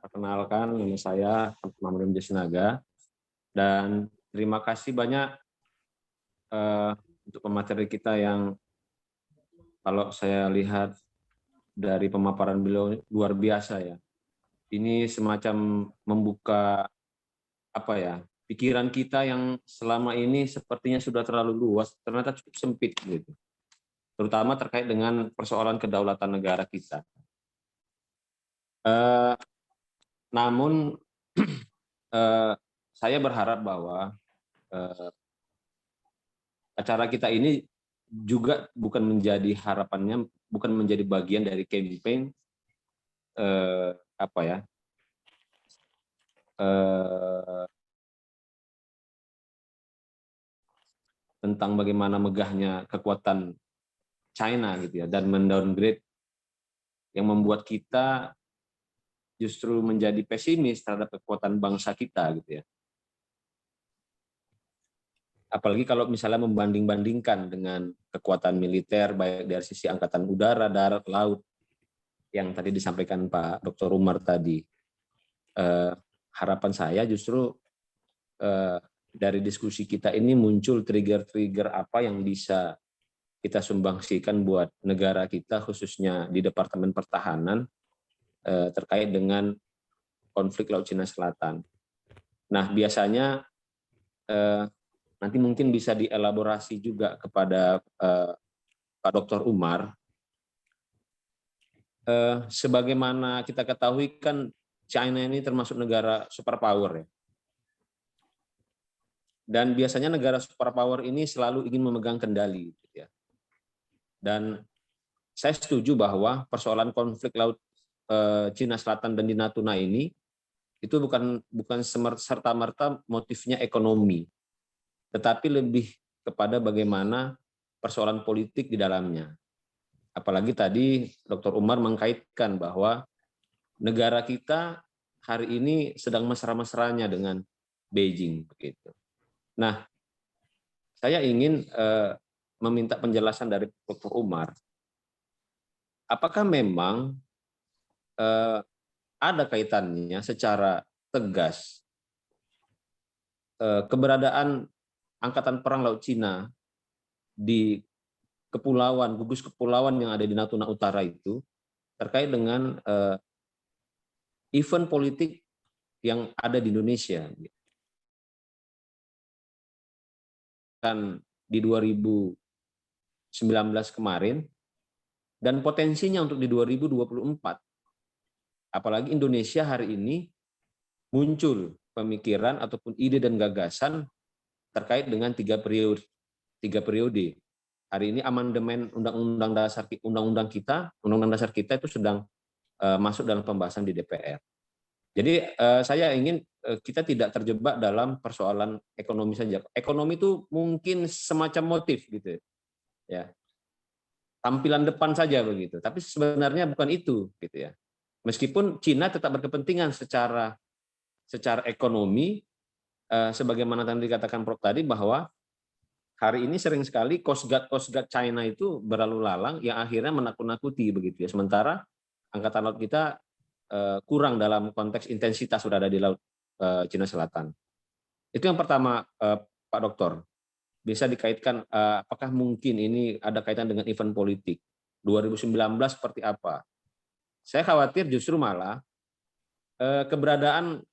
perkenalkan nama saya Muhammad Hamzah Sinaga, dan terima kasih banyak untuk pemateri kita yang kalau saya lihat dari pemaparan beliau luar biasa ya. Ini semacam membuka pikiran kita yang selama ini sepertinya sudah terlalu luas, ternyata cukup sempit gitu. Terutama terkait dengan persoalan kedaulatan negara kita. Namun saya berharap bahwa acara kita ini juga bukan menjadi harapannya, bukan menjadi bagian dari campaign tentang bagaimana megahnya kekuatan China gitu ya, dan mendowngrade yang membuat kita justru menjadi pesimis terhadap kekuatan bangsa kita gitu ya. Apalagi kalau misalnya membanding-bandingkan dengan kekuatan militer baik dari sisi angkatan udara, darat, laut yang tadi disampaikan Pak Dr. Umar tadi. Harapan saya justru dari diskusi kita ini muncul trigger-trigger apa yang bisa kita sumbangsikan buat negara kita, khususnya di Departemen Pertahanan, terkait dengan konflik Laut Cina Selatan. Nah, biasanya nanti mungkin bisa dielaborasi juga kepada Pak Dr. Umar. Sebagaimana kita ketahui kan China ini termasuk negara superpower ya. Dan biasanya negara superpower ini selalu ingin memegang kendali gitu ya. Dan saya setuju bahwa persoalan konflik Laut Cina Selatan dan di Natuna ini itu bukan serta-merta motifnya ekonomi, tetapi lebih kepada bagaimana persoalan politik di dalamnya. Apalagi tadi Dr. Umar mengkaitkan bahwa negara kita hari ini sedang mesra-mesranya dengan Beijing begitu. Nah, saya ingin meminta penjelasan dari Dr. Umar. Apakah memang ada kaitannya secara tegas keberadaan Angkatan Perang Laut Cina di kepulauan, gugus kepulauan yang ada di Natuna Utara itu terkait dengan event politik yang ada di Indonesia. Kan di 2019 kemarin dan potensinya untuk di 2024. Apalagi Indonesia hari ini muncul pemikiran ataupun ide dan gagasan terkait dengan tiga periode. Hari ini amandemen undang-undang dasar kita itu sedang masuk dalam pembahasan di DPR. Jadi saya ingin kita tidak terjebak dalam persoalan ekonomi saja. Ekonomi itu mungkin semacam motif gitu ya. Tampilan depan saja begitu. Tapi sebenarnya bukan itu gitu ya. Meskipun Cina tetap berkepentingan secara ekonomi, sebagaimana tadi dikatakan Prof tadi bahwa hari ini sering sekali Coast Guard China itu berlalu lalang yang akhirnya menakut-nakuti begitu ya. Sementara angkatan laut kita kurang dalam konteks intensitas berada di Laut Cina Selatan. Itu yang pertama, Pak Dokter. Bisa dikaitkan apakah mungkin ini ada kaitan dengan event politik 2019 seperti apa? Saya khawatir justru malah keberadaan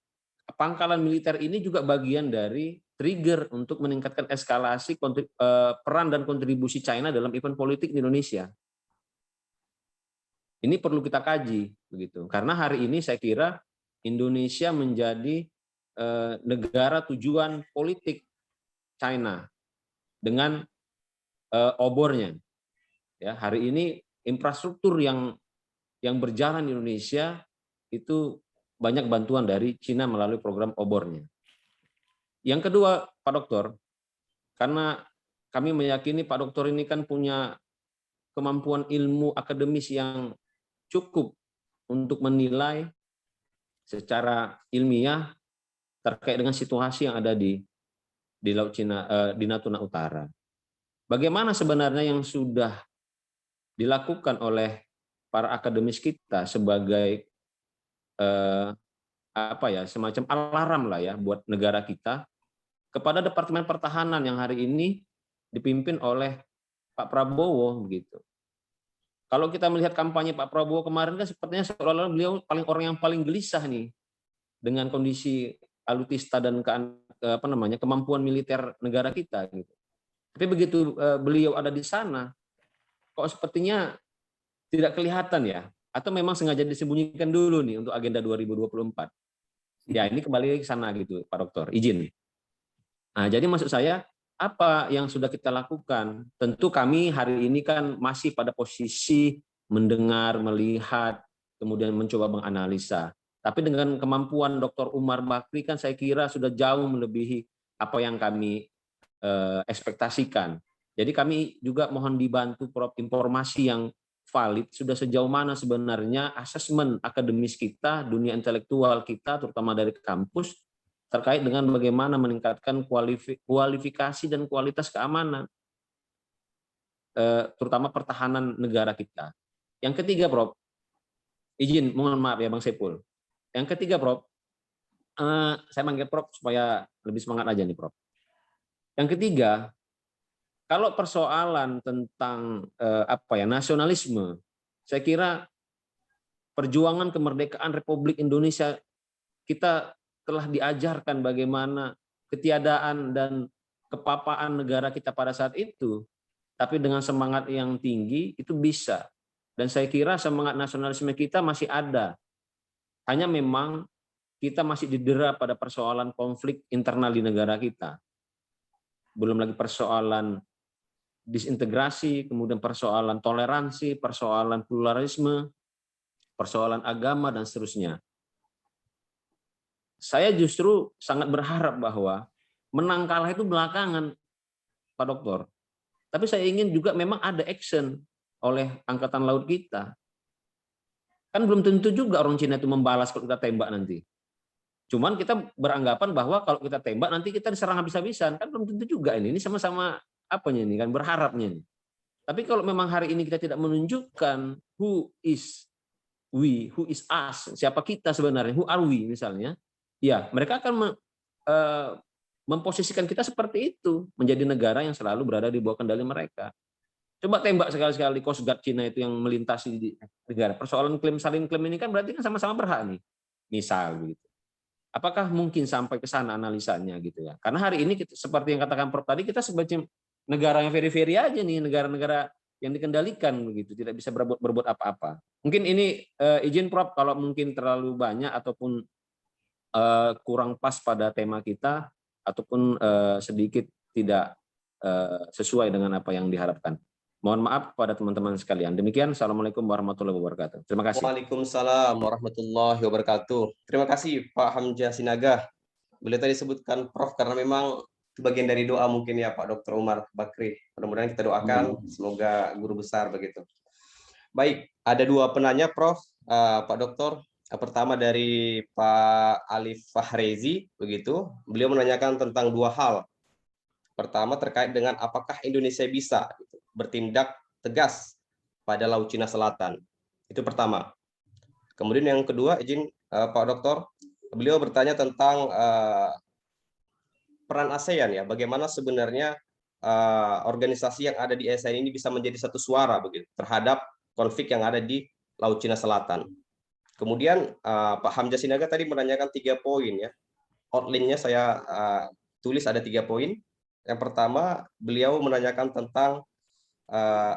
pangkalan militer ini juga bagian dari trigger untuk meningkatkan eskalasi peran dan kontribusi China dalam event politik di Indonesia. Ini perlu kita kaji begitu. Karena hari ini saya kira Indonesia menjadi negara tujuan politik China dengan obornya. Ya, hari ini infrastruktur yang berjalan di Indonesia itu banyak bantuan dari Cina melalui program obornya. Yang kedua, Pak Dokter, karena kami meyakini Pak Dokter ini kan punya kemampuan ilmu akademis yang cukup untuk menilai secara ilmiah terkait dengan situasi yang ada di di Laut Cina, di Natuna Utara. Bagaimana sebenarnya yang sudah dilakukan oleh para akademis kita sebagai semacam alarm lah ya buat negara kita kepada Departemen Pertahanan yang hari ini dipimpin oleh Pak Prabowo begitu. Kalau kita melihat kampanye Pak Prabowo kemarin kan sepertinya seolah-olah beliau orang yang paling gelisah nih dengan kondisi alutista dan kemampuan militer negara kita gitu. Tapi begitu beliau ada di sana kok sepertinya tidak kelihatan ya, atau memang sengaja disembunyikan dulu nih untuk agenda 2024. Ya ini kembali ke sana gitu Pak Dokter, izin. Nah jadi maksud saya apa yang sudah kita lakukan? Tentu kami hari ini kan masih pada posisi mendengar, melihat, kemudian mencoba menganalisa. Tapi dengan kemampuan Dr. Umar Bakri kan saya kira sudah jauh melebihi apa yang kami ekspektasikan. Jadi kami juga mohon dibantu Prof informasi yang valid sudah sejauh mana sebenarnya asesmen akademis kita, dunia intelektual kita, terutama dari kampus, terkait dengan bagaimana meningkatkan kualifikasi dan kualitas keamanan, terutama pertahanan negara kita. Yang ketiga, Prof, izin, mohon maaf ya Bang Sepul. Yang ketiga, Prof, saya manggil Prof supaya lebih semangat aja nih, Prof. Yang ketiga, kalau persoalan tentang nasionalisme, saya kira perjuangan kemerdekaan Republik Indonesia kita telah diajarkan bagaimana ketiadaan dan kepapaan negara kita pada saat itu, tapi dengan semangat yang tinggi itu bisa. Dan saya kira semangat nasionalisme kita masih ada. Hanya memang kita masih didera pada persoalan konflik internal di negara kita. Belum lagi persoalan disintegrasi, kemudian persoalan toleransi, persoalan pluralisme, persoalan agama, dan seterusnya. Saya justru sangat berharap bahwa menang kalah itu belakangan, Pak Dokter. Tapi saya ingin juga memang ada action oleh Angkatan Laut kita. Kan belum tentu juga orang Cina itu membalas kalau kita tembak nanti. Cuman kita beranggapan bahwa kalau kita tembak nanti kita diserang habis-habisan. Kan belum tentu juga ini sama-sama apanya ini kan berharapnya ini. Tapi kalau memang hari ini kita tidak menunjukkan who is we, who is us, siapa kita sebenarnya, who are we misalnya, ya mereka akan memposisikan kita seperti itu, menjadi negara yang selalu berada di bawah kendali mereka. Coba tembak sekali-sekali Coast Guard Cina itu yang melintasi di negara. Persoalan saling klaim ini kan berarti kan sama-sama berhak nih, misal begitu. Apakah mungkin sampai ke sana analisanya gitu ya? Karena hari ini seperti yang katakan Prof tadi, kita sebagai negara yang very-very aja nih, negara-negara yang dikendalikan begitu, tidak bisa berbuat apa-apa. Mungkin ini izin Prof kalau mungkin terlalu banyak ataupun kurang pas pada tema kita ataupun sedikit tidak sesuai dengan apa yang diharapkan. Mohon maaf kepada teman-teman sekalian. Demikian, Assalamualaikum warahmatullahi wabarakatuh. Terima kasih. Waalaikumsalam warahmatullahi wabarakatuh. Terima kasih Pak Hamzah Sinaga. Beliau tadi sebutkan Prof karena memang itu bagian dari doa mungkin ya Pak Dr. Umar Bakri. Mudah-mudahan kita doakan semoga guru besar begitu. Baik, ada dua penanya Prof, Pak Dokter. Pertama dari Pak Alif Fahrezi begitu. Beliau menanyakan tentang dua hal. Pertama terkait dengan apakah Indonesia bisa bertindak tegas pada Laut Cina Selatan. Itu pertama. Kemudian yang kedua, izin Pak Dokter, beliau bertanya tentang peran ASEAN ya, bagaimana sebenarnya organisasi yang ada di ASEAN ini bisa menjadi satu suara begitu terhadap konflik yang ada di Laut Cina Selatan. Kemudian Pak Hamzah Sinaga tadi menanyakan 3 poin ya. Outline-nya saya tulis ada 3 poin. Yang pertama, beliau menanyakan tentang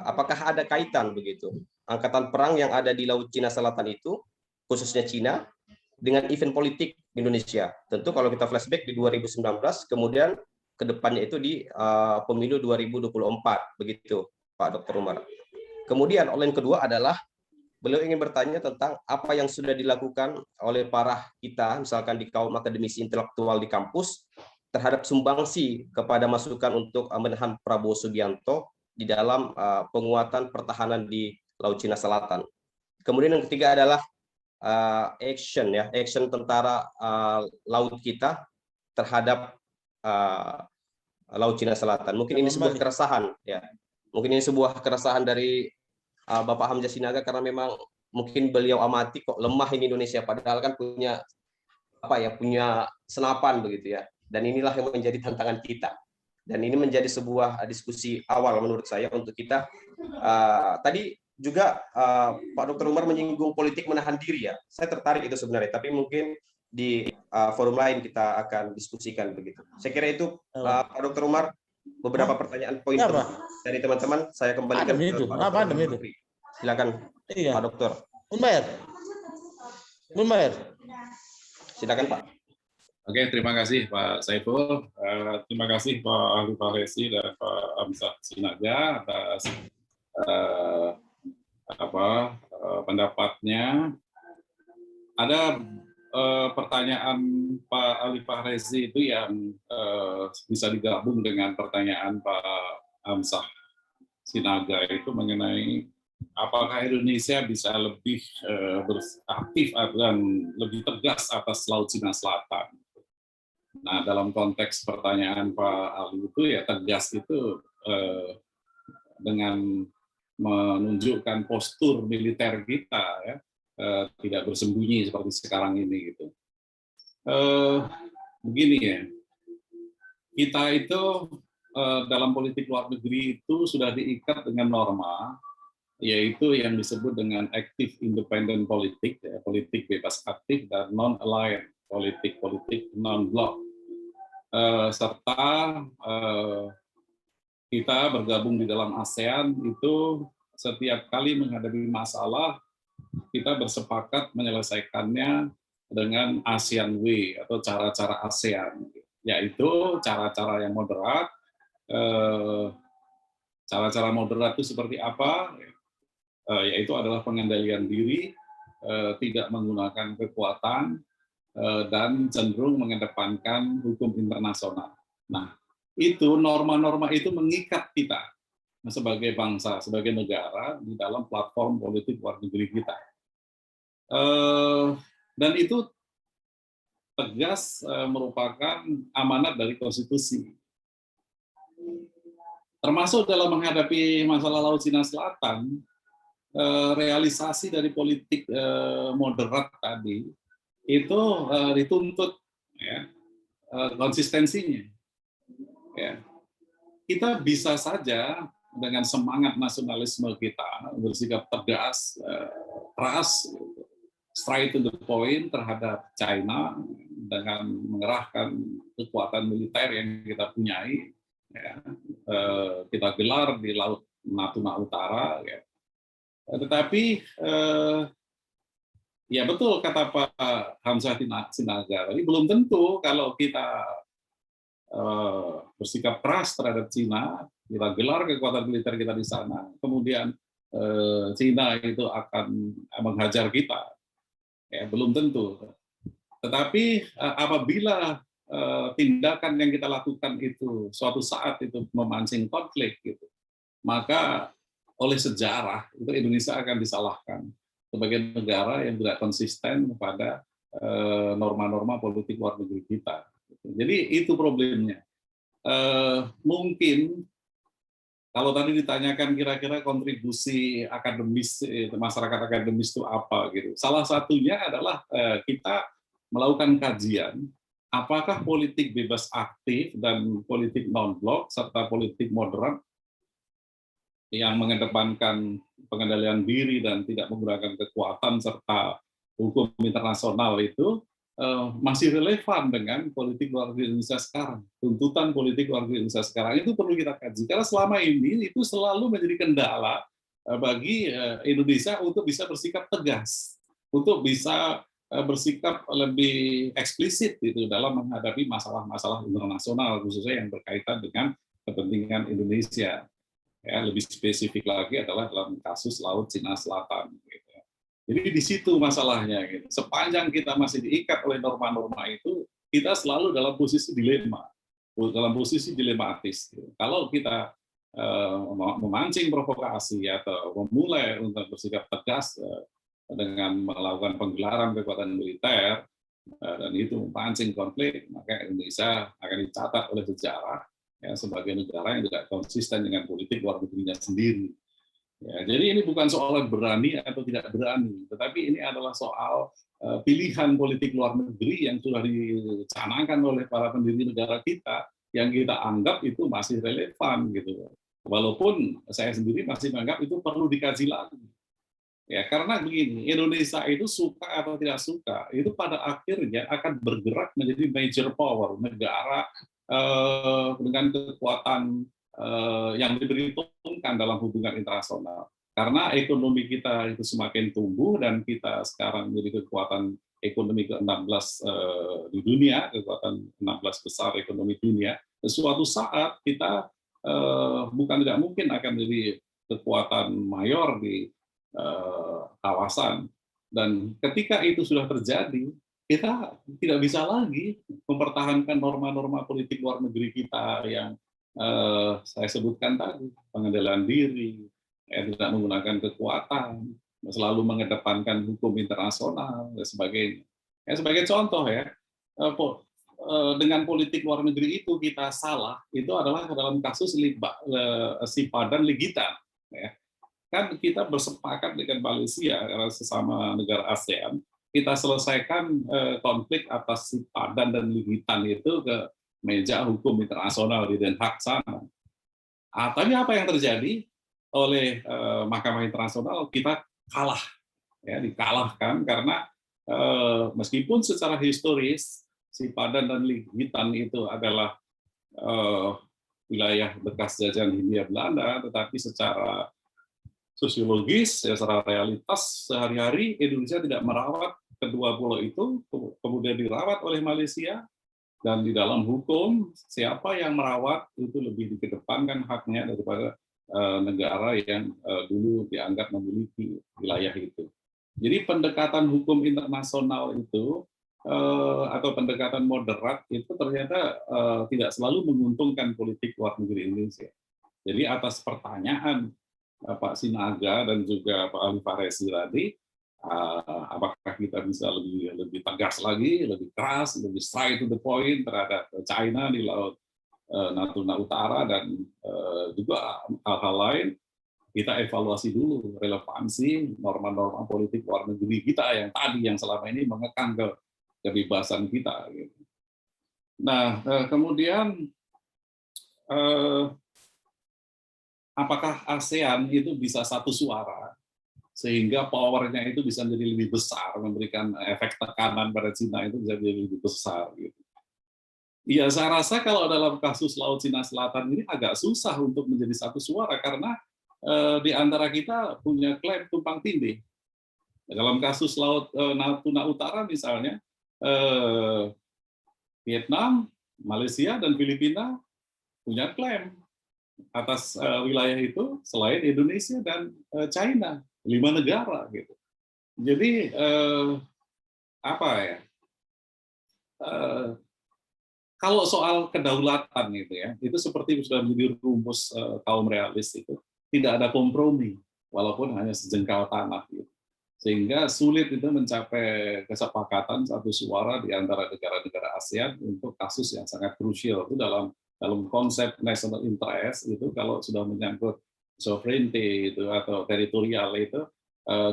apakah ada kaitan begitu angkatan perang yang ada di Laut Cina Selatan itu, khususnya Cina, dengan event politik Indonesia. Tentu kalau kita flashback di 2019, kemudian ke depannya itu di pemilu 2024, begitu Pak Dr. Umar. Kemudian outline kedua adalah beliau ingin bertanya tentang apa yang sudah dilakukan oleh para kita, misalkan di kaum akademisi intelektual di kampus, terhadap sumbangsi kepada masukan untuk menahan Prabowo Subianto di dalam penguatan pertahanan di Laut Cina Selatan. Kemudian yang ketiga adalah action ya, action tentara laut kita terhadap Laut Cina Selatan. Mungkin ini sebuah keresahan, ya. Mungkin ini sebuah keresahan dari Bapak Hamzah Sinaga, karena memang mungkin beliau amati kok lemah ini Indonesia, padahal kan punya punya senapan begitu ya. Dan inilah yang menjadi tantangan kita. Dan ini menjadi sebuah diskusi awal menurut saya untuk kita. Tadi juga Pak Dr. Umar menyinggung politik menahan diri ya. Saya tertarik itu sebenarnya, tapi mungkin di forum lain kita akan diskusikan begitu. Saya kira itu Pak Dr. Umar, beberapa pertanyaan poin dari teman-teman. Saya kembalikan ke Pak Dr. Silakan Pak Dokter. Unmer. Silakan Pak. Oke, terima kasih Pak Saiful. Terima kasih Pak Ahli Fahrezi dan Pak Hamzah Sinaga atas pendapatnya. Ada pertanyaan Pak Ali Fahrezi itu yang bisa digabung dengan pertanyaan Pak Hamzah Sinaga itu mengenai apakah Indonesia bisa lebih aktif dan lebih tegas atas Laut Cina Selatan. Nah, dalam konteks pertanyaan Pak Ali itu ya tegas itu dengan menunjukkan postur militer kita ya, tidak bersembunyi seperti sekarang ini gitu. Begini ya, kita itu dalam politik luar negeri itu sudah diikat dengan norma, yaitu yang disebut dengan active independent politik, ya, politik bebas aktif, dan non-aligned politik non-block, serta kita bergabung di dalam ASEAN itu setiap kali menghadapi masalah kita bersepakat menyelesaikannya dengan ASEAN Way atau cara-cara ASEAN, yaitu cara-cara yang moderat. Cara-cara moderat itu seperti apa? Yaitu adalah pengendalian diri, tidak menggunakan kekuatan, dan cenderung mengedepankan hukum internasional. Nah, itu norma-norma itu mengikat kita sebagai bangsa, sebagai negara di dalam platform politik luar negeri kita. Dan itu tegas merupakan amanat dari konstitusi. Termasuk dalam menghadapi masalah Laut Cina Selatan, realisasi dari politik moderat tadi itu dituntut ya, konsistensinya. Ya. Kita bisa saja dengan semangat nasionalisme kita bersikap tegas, keras, straight to the point terhadap China dengan mengerahkan kekuatan militer yang kita punyai. Ya. Kita gelar di Laut Natuna Utara. Ya. Tetapi ya betul kata Pak Hamzah Sinaga, tapi belum tentu kalau kita bersikap keras terhadap Cina, kita gelar kekuatan militer kita di sana, kemudian Cina itu akan menghajar kita. Ya, belum tentu. Tetapi apabila tindakan yang kita lakukan itu suatu saat itu memancing konflik, gitu, maka oleh sejarah itu Indonesia akan disalahkan sebagai negara yang tidak konsisten kepada norma-norma politik luar negeri kita. Jadi itu problemnya. Mungkin kalau tadi ditanyakan kira-kira kontribusi akademis, masyarakat akademis itu apa gitu. Salah satunya adalah kita melakukan kajian apakah politik bebas aktif dan politik non-blok serta politik moderat yang mengedepankan pengendalian diri dan tidak menggunakan kekuatan serta hukum internasional itu masih relevan dengan politik luar negeri Indonesia sekarang. Tuntutan politik luar negeri Indonesia sekarang itu perlu kita kaji. Karena selama ini itu selalu menjadi kendala bagi Indonesia untuk bisa bersikap tegas, untuk bisa bersikap lebih eksplisit gitu dalam menghadapi masalah-masalah internasional, khususnya yang berkaitan dengan kepentingan Indonesia. Ya, lebih spesifik lagi adalah dalam kasus Laut Cina Selatan. Gitu. Jadi di situ masalahnya. Gitu. Sepanjang kita masih diikat oleh norma-norma itu, kita selalu dalam posisi dilema, dalam posisi dilematis. Gitu. Kalau kita memancing provokasi atau memulai untuk bersikap tegas dengan melakukan penggelaran kekuatan militer, dan itu memancing konflik, maka Indonesia akan dicatat oleh sejarah ya, sebagai negara yang tidak konsisten dengan politik luar negerinya sendiri. Ya, jadi ini bukan soal berani atau tidak berani, tetapi ini adalah soal pilihan politik luar negeri yang sudah dicanangkan oleh para pendiri negara kita, yang kita anggap itu masih relevan gitu. Walaupun saya sendiri masih menganggap itu perlu dikaji lagi. Ya, karena begini, Indonesia itu suka atau tidak suka, itu pada akhirnya akan bergerak menjadi major power, negara dengan kekuatan yang diperhitungkan dalam hubungan internasional. Karena ekonomi kita itu semakin tumbuh dan kita sekarang menjadi kekuatan ekonomi ke-16 di dunia, kekuatan 16 besar ekonomi dunia. Suatu saat kita bukan tidak mungkin akan menjadi kekuatan mayor di kawasan. Dan ketika itu sudah terjadi, kita tidak bisa lagi mempertahankan norma-norma politik luar negeri kita yang saya sebutkan tadi, pengendalian diri, tidak menggunakan kekuatan, selalu mengedepankan hukum internasional dan sebagainya. Ya, sebagai contoh ya, dengan politik luar negeri itu kita salah, itu adalah dalam kasus SIPA dan Ligitan. Ya. Kan kita bersepakat dengan Malaysia, sesama negara ASEAN, kita selesaikan konflik atas SIPA dan Ligitan itu ke meja hukum internasional di Den Haag sana. Tapi apa yang terjadi oleh Mahkamah Internasional? Kita kalah, ya, dikalahkan karena meskipun secara historis si Padan dan Ligitan itu adalah wilayah bekas jajahan Hindia Belanda, tetapi secara sosiologis, ya, secara realitas sehari-hari Indonesia tidak merawat kedua pulau itu, kemudian dirawat oleh Malaysia. Dan di dalam hukum, siapa yang merawat itu lebih dikedepankan haknya daripada negara yang dulu dianggap memiliki wilayah itu. Jadi pendekatan hukum internasional itu atau pendekatan moderat itu ternyata tidak selalu menguntungkan politik luar negeri Indonesia. Jadi atas pertanyaan Pak Sinaga dan juga Pak Ali Faresi tadi, apakah kita bisa lebih tegas lagi, lebih keras, lebih straight to the point terhadap China di Laut Natuna Utara dan juga hal-hal lain, kita evaluasi dulu relevansi norma-norma politik luar negeri kita yang selama ini mengekang kebebasan kita. Nah, kemudian apakah ASEAN itu bisa satu suara sehingga powernya itu bisa menjadi lebih besar, memberikan efek tekanan pada Cina itu bisa menjadi lebih besar gitu. Iya, saya rasa kalau dalam kasus Laut Cina Selatan ini agak susah untuk menjadi satu suara karena di antara kita punya klaim tumpang tindih. Dalam kasus Laut Natuna Utara misalnya, Vietnam, Malaysia, dan Filipina punya klaim atas wilayah itu selain Indonesia dan China, 5 negara gitu. Jadi apa ya? Kalau soal kedaulatan gitu ya, itu seperti sudah menjadi rumus kaum realis itu, tidak ada kompromi walaupun hanya sejengkal tanah gitu. Sehingga sulit itu mencapai kesepakatan satu suara di antara negara-negara ASEAN untuk kasus yang sangat krusial itu dalam konsep national interest itu kalau sudah menyangkut sovereignty itu atau teritorial itu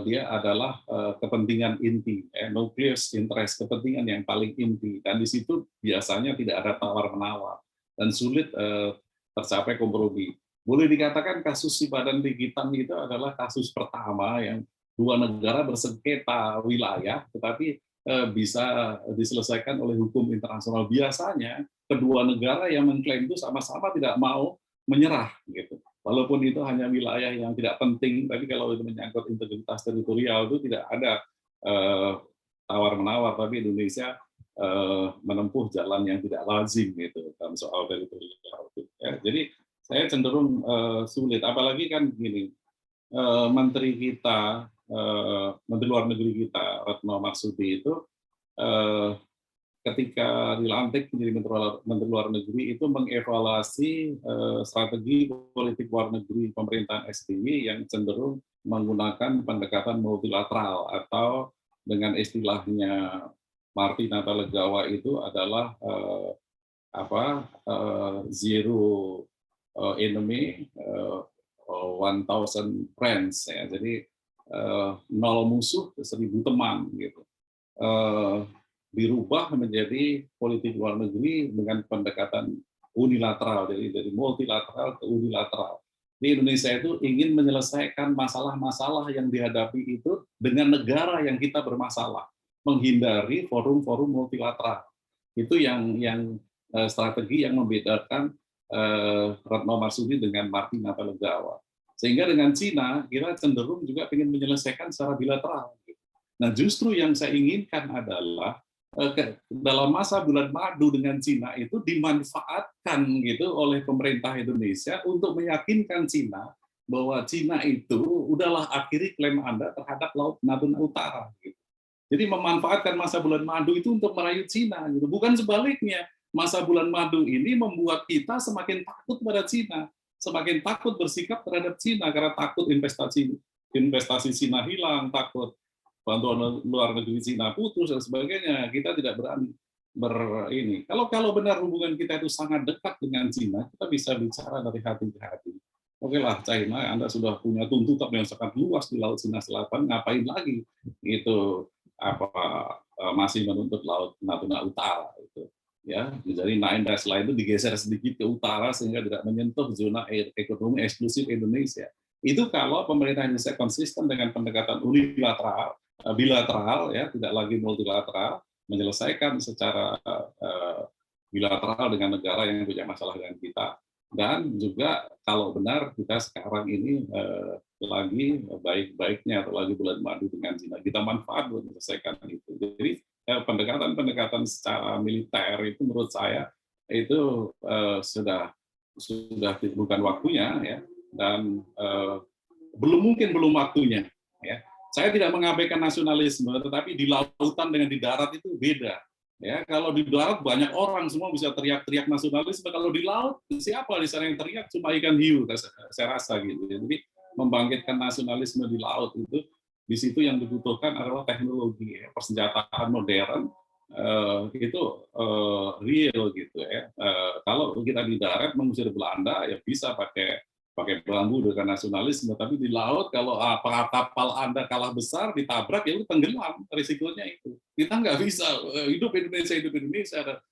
dia adalah kepentingan inti, nucleus interest, kepentingan yang paling inti, dan di situ biasanya tidak ada tawar-menawar dan sulit tercapai kompromi. Boleh dikatakan kasus SIPA dan Ligitan itu adalah kasus pertama yang 2 negara bersengketa wilayah, tetapi bisa diselesaikan oleh hukum internasional. Biasanya kedua negara yang mengklaim itu sama-sama tidak mau menyerah, gitu. Walaupun itu hanya wilayah yang tidak penting, tapi kalau itu menyangkut integritas teritorial itu tidak ada tawar-menawar. Tapi Indonesia menempuh jalan yang tidak lazim, gitu, dalam soal teritorial. Ya, jadi saya cenderung sulit, apalagi kan begini, menteri kita. Menteri Luar Negeri kita, Retno Marsudi itu ketika dilantik menjadi Menteri Luar Negeri itu mengevaluasi strategi politik luar negeri pemerintahan SBY yang cenderung menggunakan pendekatan multilateral atau dengan istilahnya Marty Natalegawa itu adalah zero enemy, 1,000 friends ya. Jadi 0 musuh 1.000 teman gitu. Dirubah menjadi politik luar negeri dengan pendekatan unilateral, jadi dari multilateral ke unilateral. Di Indonesia itu ingin menyelesaikan masalah-masalah yang dihadapi itu dengan negara yang kita bermasalah, menghindari forum-forum multilateral. Itu yang strategi yang membedakan Retno Marsudi dengan Martin Natalegawa. Sehingga dengan Cina kita cenderung juga ingin menyelesaikan secara bilateral. Nah, justru yang saya inginkan adalah dalam masa bulan madu dengan Cina itu dimanfaatkan gitu oleh pemerintah Indonesia untuk meyakinkan Cina bahwa Cina itu udahlah akhiri klaim Anda terhadap Laut Natuna Utara. Gitu. Jadi memanfaatkan masa bulan madu itu untuk merayu Cina, gitu. Bukan sebaliknya. Masa bulan madu ini membuat kita semakin takut pada Cina, semakin takut bersikap terhadap Cina karena takut investasi Cina hilang, takut bantuan luar negeri Cina putus dan sebagainya. Kita tidak berani ini. Kalau benar hubungan kita itu sangat dekat dengan Cina, kita bisa bicara dari hati ke hati. Oke lah, China, Anda sudah punya tuntutan yang sangat luas di Laut Cina Selatan, ngapain lagi itu masih menuntut Laut Natuna Utara itu. Ya, jadi 9 dash line itu digeser sedikit ke utara sehingga tidak menyentuh zona ekonomi eksklusif Indonesia. Itu kalau pemerintah Indonesia konsisten dengan pendekatan unilateral, bilateral, ya, tidak lagi multilateral, menyelesaikan secara bilateral dengan negara yang punya masalah dengan kita. Dan juga kalau benar kita sekarang ini lagi baik-baiknya atau lagi bulan madu dengan Cina, kita manfaat untuk menyelesaikan itu. Jadi pendekatan secara militer itu menurut saya itu sudah bukan waktunya ya, dan belum waktunya ya. Saya tidak mengabaikan nasionalisme, tetapi di lautan dengan di darat itu beda ya. Kalau di darat banyak orang semua bisa teriak-teriak nasionalisme, kalau di laut siapa di sana yang teriak? Cuma ikan hiu saya rasa gitu ya. Jadi membangkitkan nasionalisme di laut itu, di situ yang dibutuhkan adalah teknologi, ya, persenjataan modern itu real gitu ya. Kalau kita di darat mengusir Belanda ya bisa pakai bambu dengan nasionalisme, tapi di laut kalau kapal Anda kalah besar ditabrak ya udah tenggelam, risikonya itu. Kita nggak bisa hidup Indonesia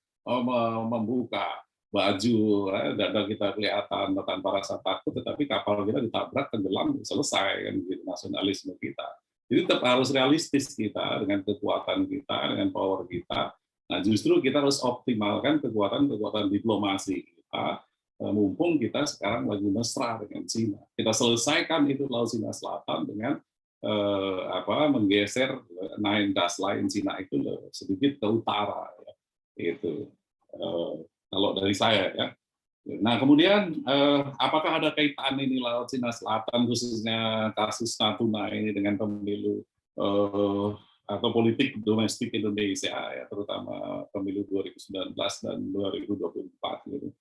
membuka baju dada kita kelihatan tanpa rasa takut, tetapi kapal kita ditabrak tenggelam selesai kan gitu nasionalisme kita. Jadi tetap harus realistis kita dengan kekuatan kita, dengan power kita. Nah, justru kita harus optimalkan kekuatan diplomasi kita, mumpung kita sekarang lagi mesra dengan Cina. Kita selesaikan itu Laut Cina Selatan dengan menggeser 9 dash line Cina itu sedikit ke utara. Ya. Itu kalau dari saya ya. Nah, kemudian apakah ada kaitan ini Laut Cina Selatan, khususnya kasus Natuna ini dengan pemilu atau politik domestik Indonesia, ya, terutama pemilu 2019 dan 2024 gitu.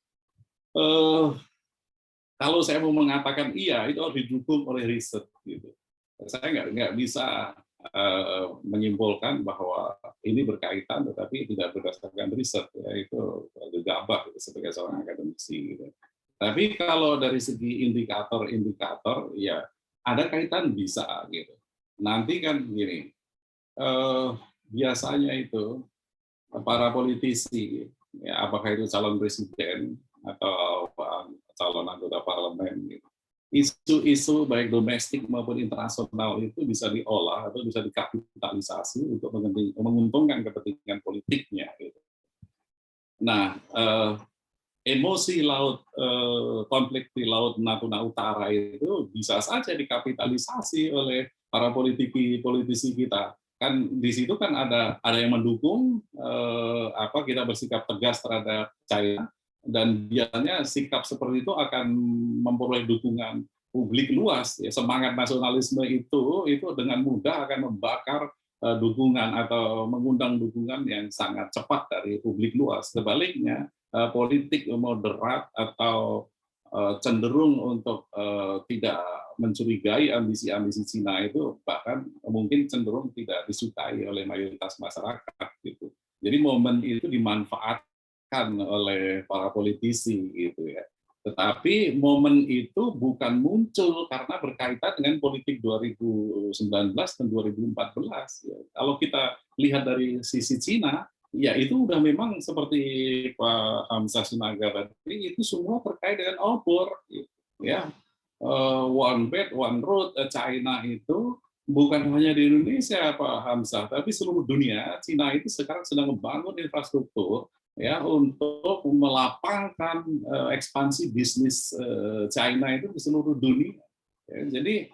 Kalau saya mau mengatakan iya, itu harus didukung oleh riset gitu. Saya nggak bisa menyimpulkan bahwa ini berkaitan tetapi tidak berdasarkan riset, ya, itu gegabah gitu, sebagai seorang akademisi gitu. Tapi kalau dari segi indikator ya ada kaitan bisa gitu. Nanti kan gini, biasanya itu para politisi ya, apakah itu calon presiden atau calon anggota parlemen gitu, isu-isu baik domestik maupun internasional itu bisa diolah atau bisa dikapitalisasi untuk menguntungkan kepentingan politiknya. Gitu. Nah, emosi konflik di Laut Natuna Utara itu bisa saja dikapitalisasi oleh para politisi kita. Kan di situ kan ada yang mendukung kita bersikap tegas terhadap China. Dan biasanya sikap seperti itu akan memperoleh dukungan publik luas. Ya, semangat nasionalisme itu dengan mudah akan membakar dukungan atau mengundang dukungan yang sangat cepat dari publik luas. Sebaliknya, politik moderat atau cenderung untuk tidak mencurigai ambisi-ambisi Cina itu bahkan mungkin cenderung tidak disukai oleh mayoritas masyarakat. Gitu. Jadi momen itu dimanfaatkan dimanfaatkan oleh para politisi gitu ya. Tetapi momen itu bukan muncul karena berkaitan dengan politik 2019 dan 2014. Ya. Kalau kita lihat dari sisi Cina, ya itu udah memang seperti Pak Hamzah Sinaga tadi, itu semua terkait dengan obor. Ya, One Belt, One Road, China itu bukan hanya di Indonesia Pak Hamzah, tapi seluruh dunia. Cina itu sekarang sedang membangun infrastruktur ya untuk melapangkan ekspansi bisnis China itu di seluruh dunia. Ya, jadi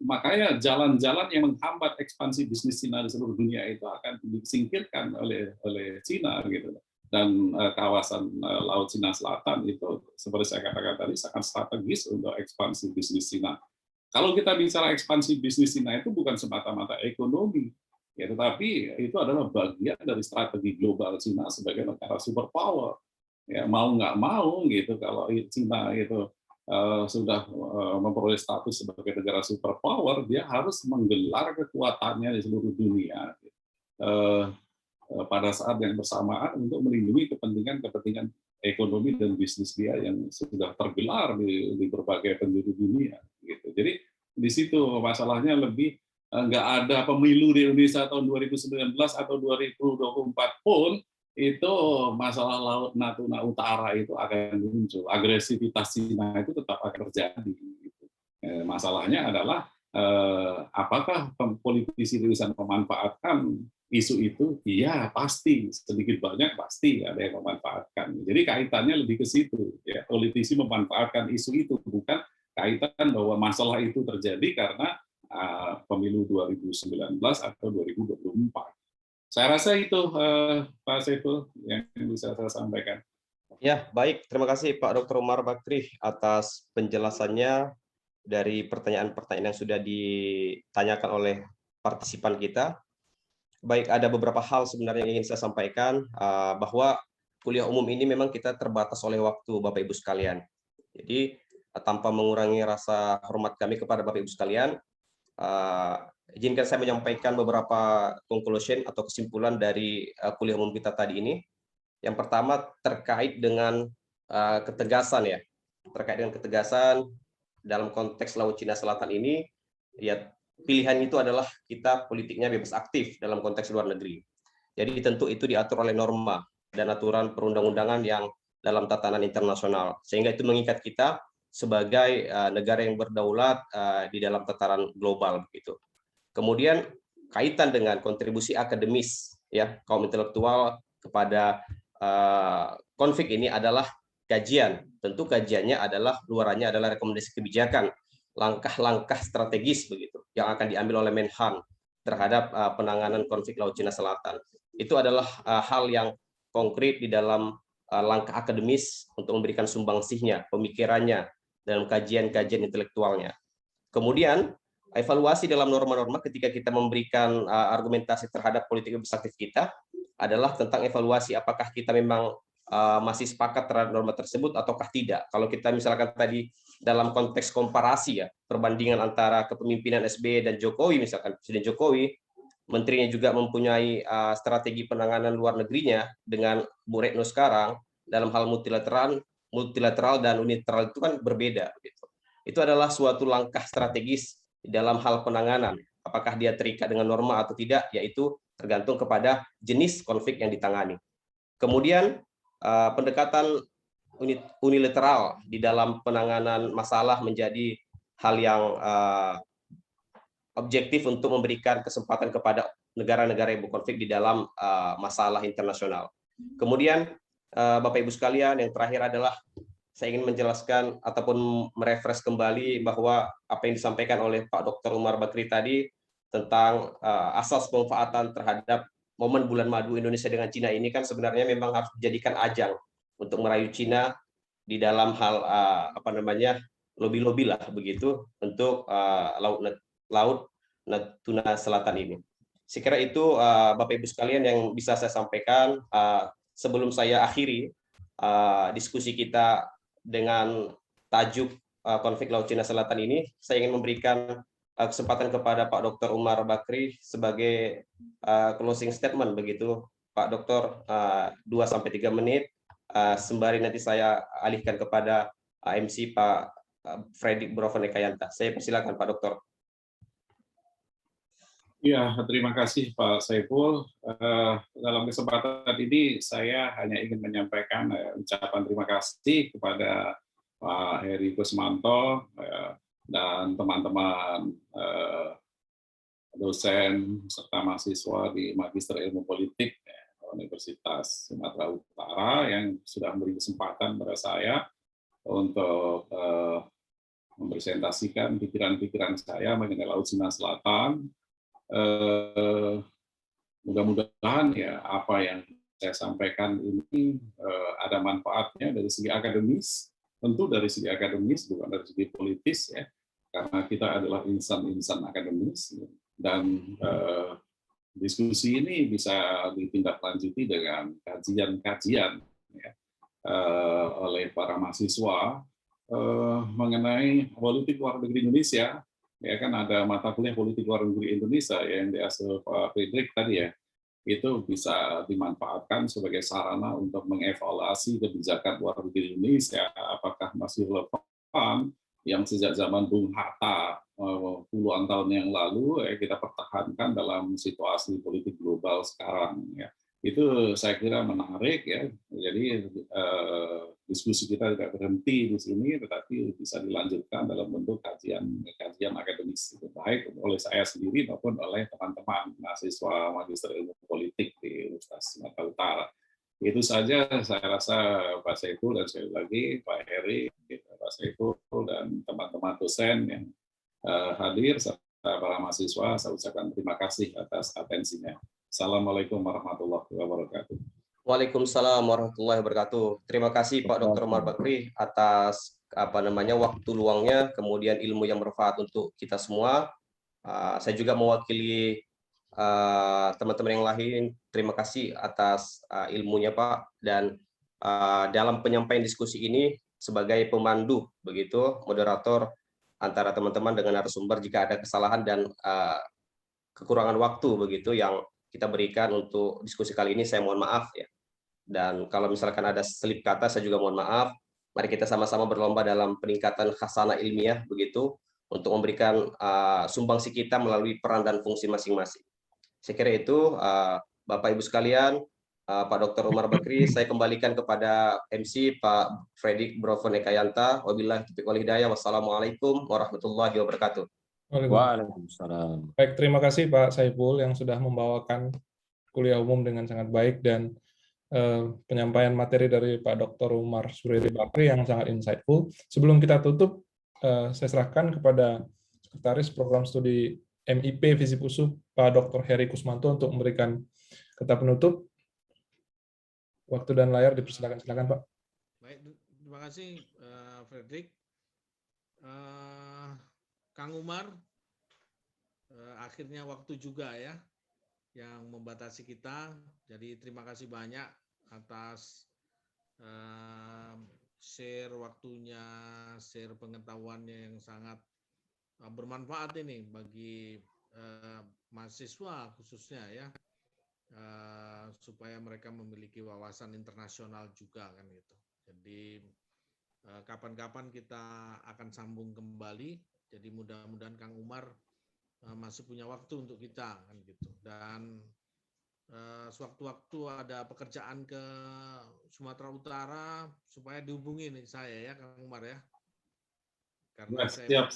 makanya jalan-jalan yang menghambat ekspansi bisnis Cina di seluruh dunia itu akan disingkirkan oleh Cina gitu. Dan kawasan Laut Cina Selatan itu seperti saya katakan tadi sangat strategis untuk ekspansi bisnis Cina. Kalau kita bicara ekspansi bisnis Cina itu bukan semata-mata ekonomi, ya, tetapi itu adalah bagian dari strategi global Cina sebagai negara superpower. Ya, mau nggak mau gitu, kalau Cina itu sudah memperoleh status sebagai negara superpower, dia harus menggelar kekuatannya di seluruh dunia pada saat yang bersamaan untuk melindungi kepentingan ekonomi dan bisnis dia yang sudah tergelar di berbagai penjuru dunia. Gitu. Jadi di situ masalahnya lebih nggak ada pemilu di Indonesia tahun 2019 atau 2024 pun itu masalah Laut Natuna Utara itu akan muncul, agresivitas Cina itu tetap akan terjadi. Gitu. Masalahnya adalah apakah politisi bisa memanfaatkan isu itu? Iya pasti, sedikit banyak pasti ada yang memanfaatkan. Jadi kaitannya lebih ke situ. Ya, politisi memanfaatkan isu itu, bukan kaitan bahwa masalah itu terjadi karena pemilu 2019 atau 2024. Saya rasa itu Pak Saiful yang bisa saya sampaikan. Ya, baik. Terima kasih Pak Dr. Umar Bakri atas penjelasannya dari pertanyaan-pertanyaan yang sudah ditanyakan oleh partisipan kita. Baik, ada beberapa hal sebenarnya yang ingin saya sampaikan, bahwa kuliah umum ini memang kita terbatas oleh waktu, Bapak Ibu sekalian. Jadi, tanpa mengurangi rasa hormat kami kepada Bapak Ibu sekalian, izinkan saya menyampaikan beberapa conclusion atau kesimpulan dari kuliah umum kita tadi ini. Yang pertama terkait dengan ketegasan ya, terkait dengan ketegasan dalam konteks Laut Cina Selatan ini, ya pilihan itu adalah kita politiknya bebas aktif dalam konteks luar negeri. Jadi tentu itu diatur oleh norma dan aturan perundang-undangan yang dalam tatanan internasional, sehingga itu mengikat kita sebagai negara yang berdaulat di dalam tataran global begitu. Kemudian kaitan dengan kontribusi akademis ya kaum intelektual kepada konflik ini adalah kajian. Tentu kajiannya adalah luarannya adalah rekomendasi kebijakan, langkah-langkah strategis begitu yang akan diambil oleh Menhan terhadap penanganan konflik Laut Cina Selatan. Itu adalah hal yang konkret di dalam langkah akademis untuk memberikan sumbangsihnya, pemikirannya dalam kajian-kajian intelektualnya. Kemudian evaluasi dalam norma-norma ketika kita memberikan argumentasi terhadap politik bebas aktif kita adalah tentang evaluasi apakah kita memang masih sepakat terhadap norma tersebut ataukah tidak. Kalau kita misalkan tadi dalam konteks komparasi ya, perbandingan antara kepemimpinan SBY dan Jokowi, misalkan Presiden Jokowi, menterinya juga mempunyai strategi penanganan luar negerinya dengan Bu Retno sekarang dalam hal multilateral dan unilateral itu kan berbeda. Gitu. Itu adalah suatu langkah strategis dalam hal penanganan. Apakah dia terikat dengan norma atau tidak, yaitu tergantung kepada jenis konflik yang ditangani. Kemudian pendekatan unilateral di dalam penanganan masalah menjadi hal yang objektif untuk memberikan kesempatan kepada negara-negara yang berkonflik di dalam masalah internasional. Kemudian Bapak Ibu sekalian, yang terakhir adalah saya ingin menjelaskan ataupun merefresh kembali bahwa apa yang disampaikan oleh Pak Dr. Umar Bakri tadi tentang asas pemanfaatan terhadap momen bulan madu Indonesia dengan Cina ini kan sebenarnya memang harus dijadikan ajang untuk merayu Cina di dalam hal lobby-lobby lah begitu untuk Laut Natuna Selatan ini. Saya kira itu Bapak Ibu sekalian yang bisa saya sampaikan. Sebelum saya akhiri diskusi kita dengan tajuk konflik Laut Cina Selatan ini, saya ingin memberikan kesempatan kepada Pak Dr. Umar Bakri sebagai closing statement begitu Pak Dokter 2-3 menit, sembari nanti saya alihkan kepada MC Pak Fredrik Broven Ekayanta. Saya persilakan Pak Dokter. Ya, terima kasih Pak Saiful. Dalam kesempatan ini saya hanya ingin menyampaikan ucapan terima kasih kepada Pak Heri Kusmanto dan teman-teman dosen serta mahasiswa di Magister Ilmu Politik Universitas Sumatera Utara yang sudah memberi kesempatan kepada saya untuk mempresentasikan pikiran-pikiran saya mengenai Laut Cina Selatan. Mudah-mudahan ya apa yang saya sampaikan ini ada manfaatnya dari segi akademis, tentu dari segi akademis bukan dari segi politis ya, karena kita adalah insan-insan akademis dan diskusi ini bisa ditindaklanjuti dengan kajian-kajian ya, oleh para mahasiswa mengenai politik luar negeri Indonesia. Ya kan ada mata kuliah politik luar negeri Indonesia yang diasuh Pak Fredrik tadi ya, itu bisa dimanfaatkan sebagai sarana untuk mengevaluasi kebijakan luar negeri Indonesia, apakah masih relevan yang sejak zaman Bung Hatta puluhan tahun yang lalu kita pertahankan dalam situasi politik global sekarang ya. Itu saya kira menarik ya. Jadi diskusi kita tidak berhenti di sini, tetapi bisa dilanjutkan dalam bentuk kajian akademis, baik oleh saya sendiri maupun oleh teman-teman mahasiswa Magister Ilmu Politik di Universitas Sumatera Utara. Itu saja saya rasa Pak Saiful, dan sekali lagi Pak Heri, Pak Saiful, dan teman-teman dosen yang hadir serta para mahasiswa, saya ucapkan terima kasih atas atensinya. Assalamualaikum warahmatullahi wabarakatuh. Waalaikumsalam warahmatullahi wabarakatuh. Terima kasih Pak Dr. Umar Bakri atas waktu luangnya, kemudian ilmu yang bermanfaat untuk kita semua. Saya juga mewakili teman-teman yang lain. Terima kasih atas ilmunya Pak, dan dalam penyampaian diskusi ini sebagai pemandu begitu, moderator antara teman-teman dengan narasumber, jika ada kesalahan dan kekurangan waktu begitu yang kita berikan untuk diskusi kali ini, saya mohon maaf ya. Dan kalau misalkan ada selip kata, saya juga mohon maaf. Mari kita sama-sama berlomba dalam peningkatan khasanah ilmiah begitu, untuk memberikan sumbangsi kita melalui peran dan fungsi masing-masing. Saya kira itu Bapak Ibu sekalian, Pak Dr. Umar Bakri, saya kembalikan kepada MC Pak Fredrik Broven Ekayanta. Wabillahi taufiq wal hidayah. Wassalamualaikum warahmatullahi wabarakatuh. Waalaikumsalam. Baik, terima kasih Pak Saiful yang sudah membawakan kuliah umum dengan sangat baik, dan penyampaian materi dari Pak Dr. Umar Sureri Bakri yang sangat insightful. Sebelum kita tutup, saya serahkan kepada Sekretaris Program Studi MIP Visip USU, Pak Dr. Heri Kusmanto, untuk memberikan kata penutup. Waktu dan layar dipersilakan. Silakan Pak. Baik, terima kasih Fredrik. Kang Umar, akhirnya waktu juga ya yang membatasi kita. Jadi terima kasih banyak atas share waktunya, share pengetahuannya yang sangat bermanfaat ini bagi mahasiswa khususnya ya, supaya mereka memiliki wawasan internasional juga kan gitu. Jadi kapan-kapan kita akan sambung kembali. Jadi mudah-mudahan Kang Umar masih punya waktu untuk kita kan gitu. Dan sewaktu-waktu ada pekerjaan ke Sumatera Utara, supaya dihubungi nih saya ya Kang Umar ya. Karena Siap.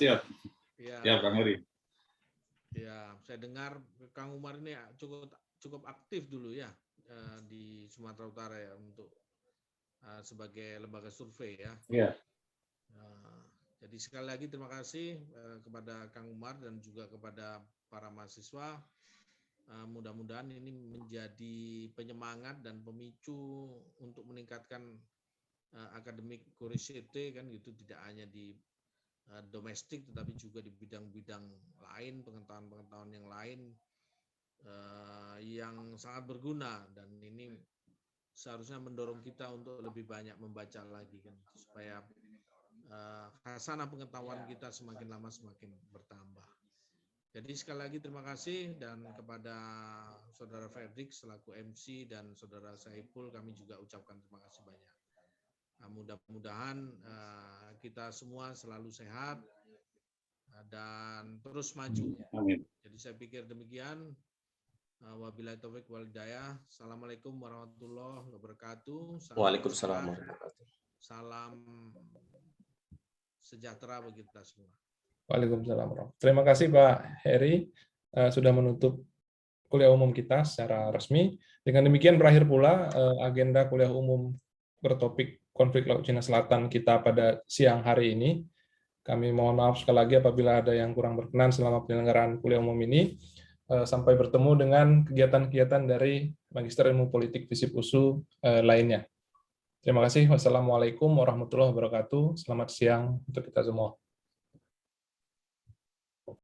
Ya, Siap Kang Heri. Ya, saya dengar Kang Umar ini cukup aktif dulu ya di Sumatera Utara ya, untuk sebagai lembaga survei ya. Iya. Jadi sekali lagi terima kasih kepada Kang Umar dan juga kepada para mahasiswa. Mudah-mudahan ini menjadi penyemangat dan pemicu untuk meningkatkan akademik curiosity kan gitu, tidak hanya di domestik tetapi juga di bidang-bidang lain, pengetahuan-pengetahuan yang lain yang sangat berguna, dan ini seharusnya mendorong kita untuk lebih banyak membaca lagi kan, supaya khasanah pengetahuan kita semakin lama semakin bertambah. Jadi sekali lagi terima kasih, dan kepada Saudara Fredrik selaku MC dan Saudara Saiful kami juga ucapkan terima kasih banyak. Mudah-mudahan kita semua selalu sehat dan terus maju. Amin. Jadi saya pikir demikian. Wabillahi taufik wal hidayah. Assalamualaikum warahmatullahi wabarakatuh. Salam Waalaikumsalam sehat, warahmatullahi wabarakatuh. salam sejahtera bagi kita semua. Waalaikumsalam. Terima kasih Pak Heri sudah menutup kuliah umum kita secara resmi. Dengan demikian berakhir pula agenda kuliah umum bertopik konflik Laut Cina Selatan kita pada siang hari ini. Kami mohon maaf sekali lagi apabila ada yang kurang berkenan selama penyelenggaraan kuliah umum ini. Sampai bertemu dengan kegiatan-kegiatan dari Magister Ilmu Politik FISIP USU lainnya. Terima kasih. Wassalamualaikum warahmatullahi wabarakatuh. Selamat siang untuk kita semua.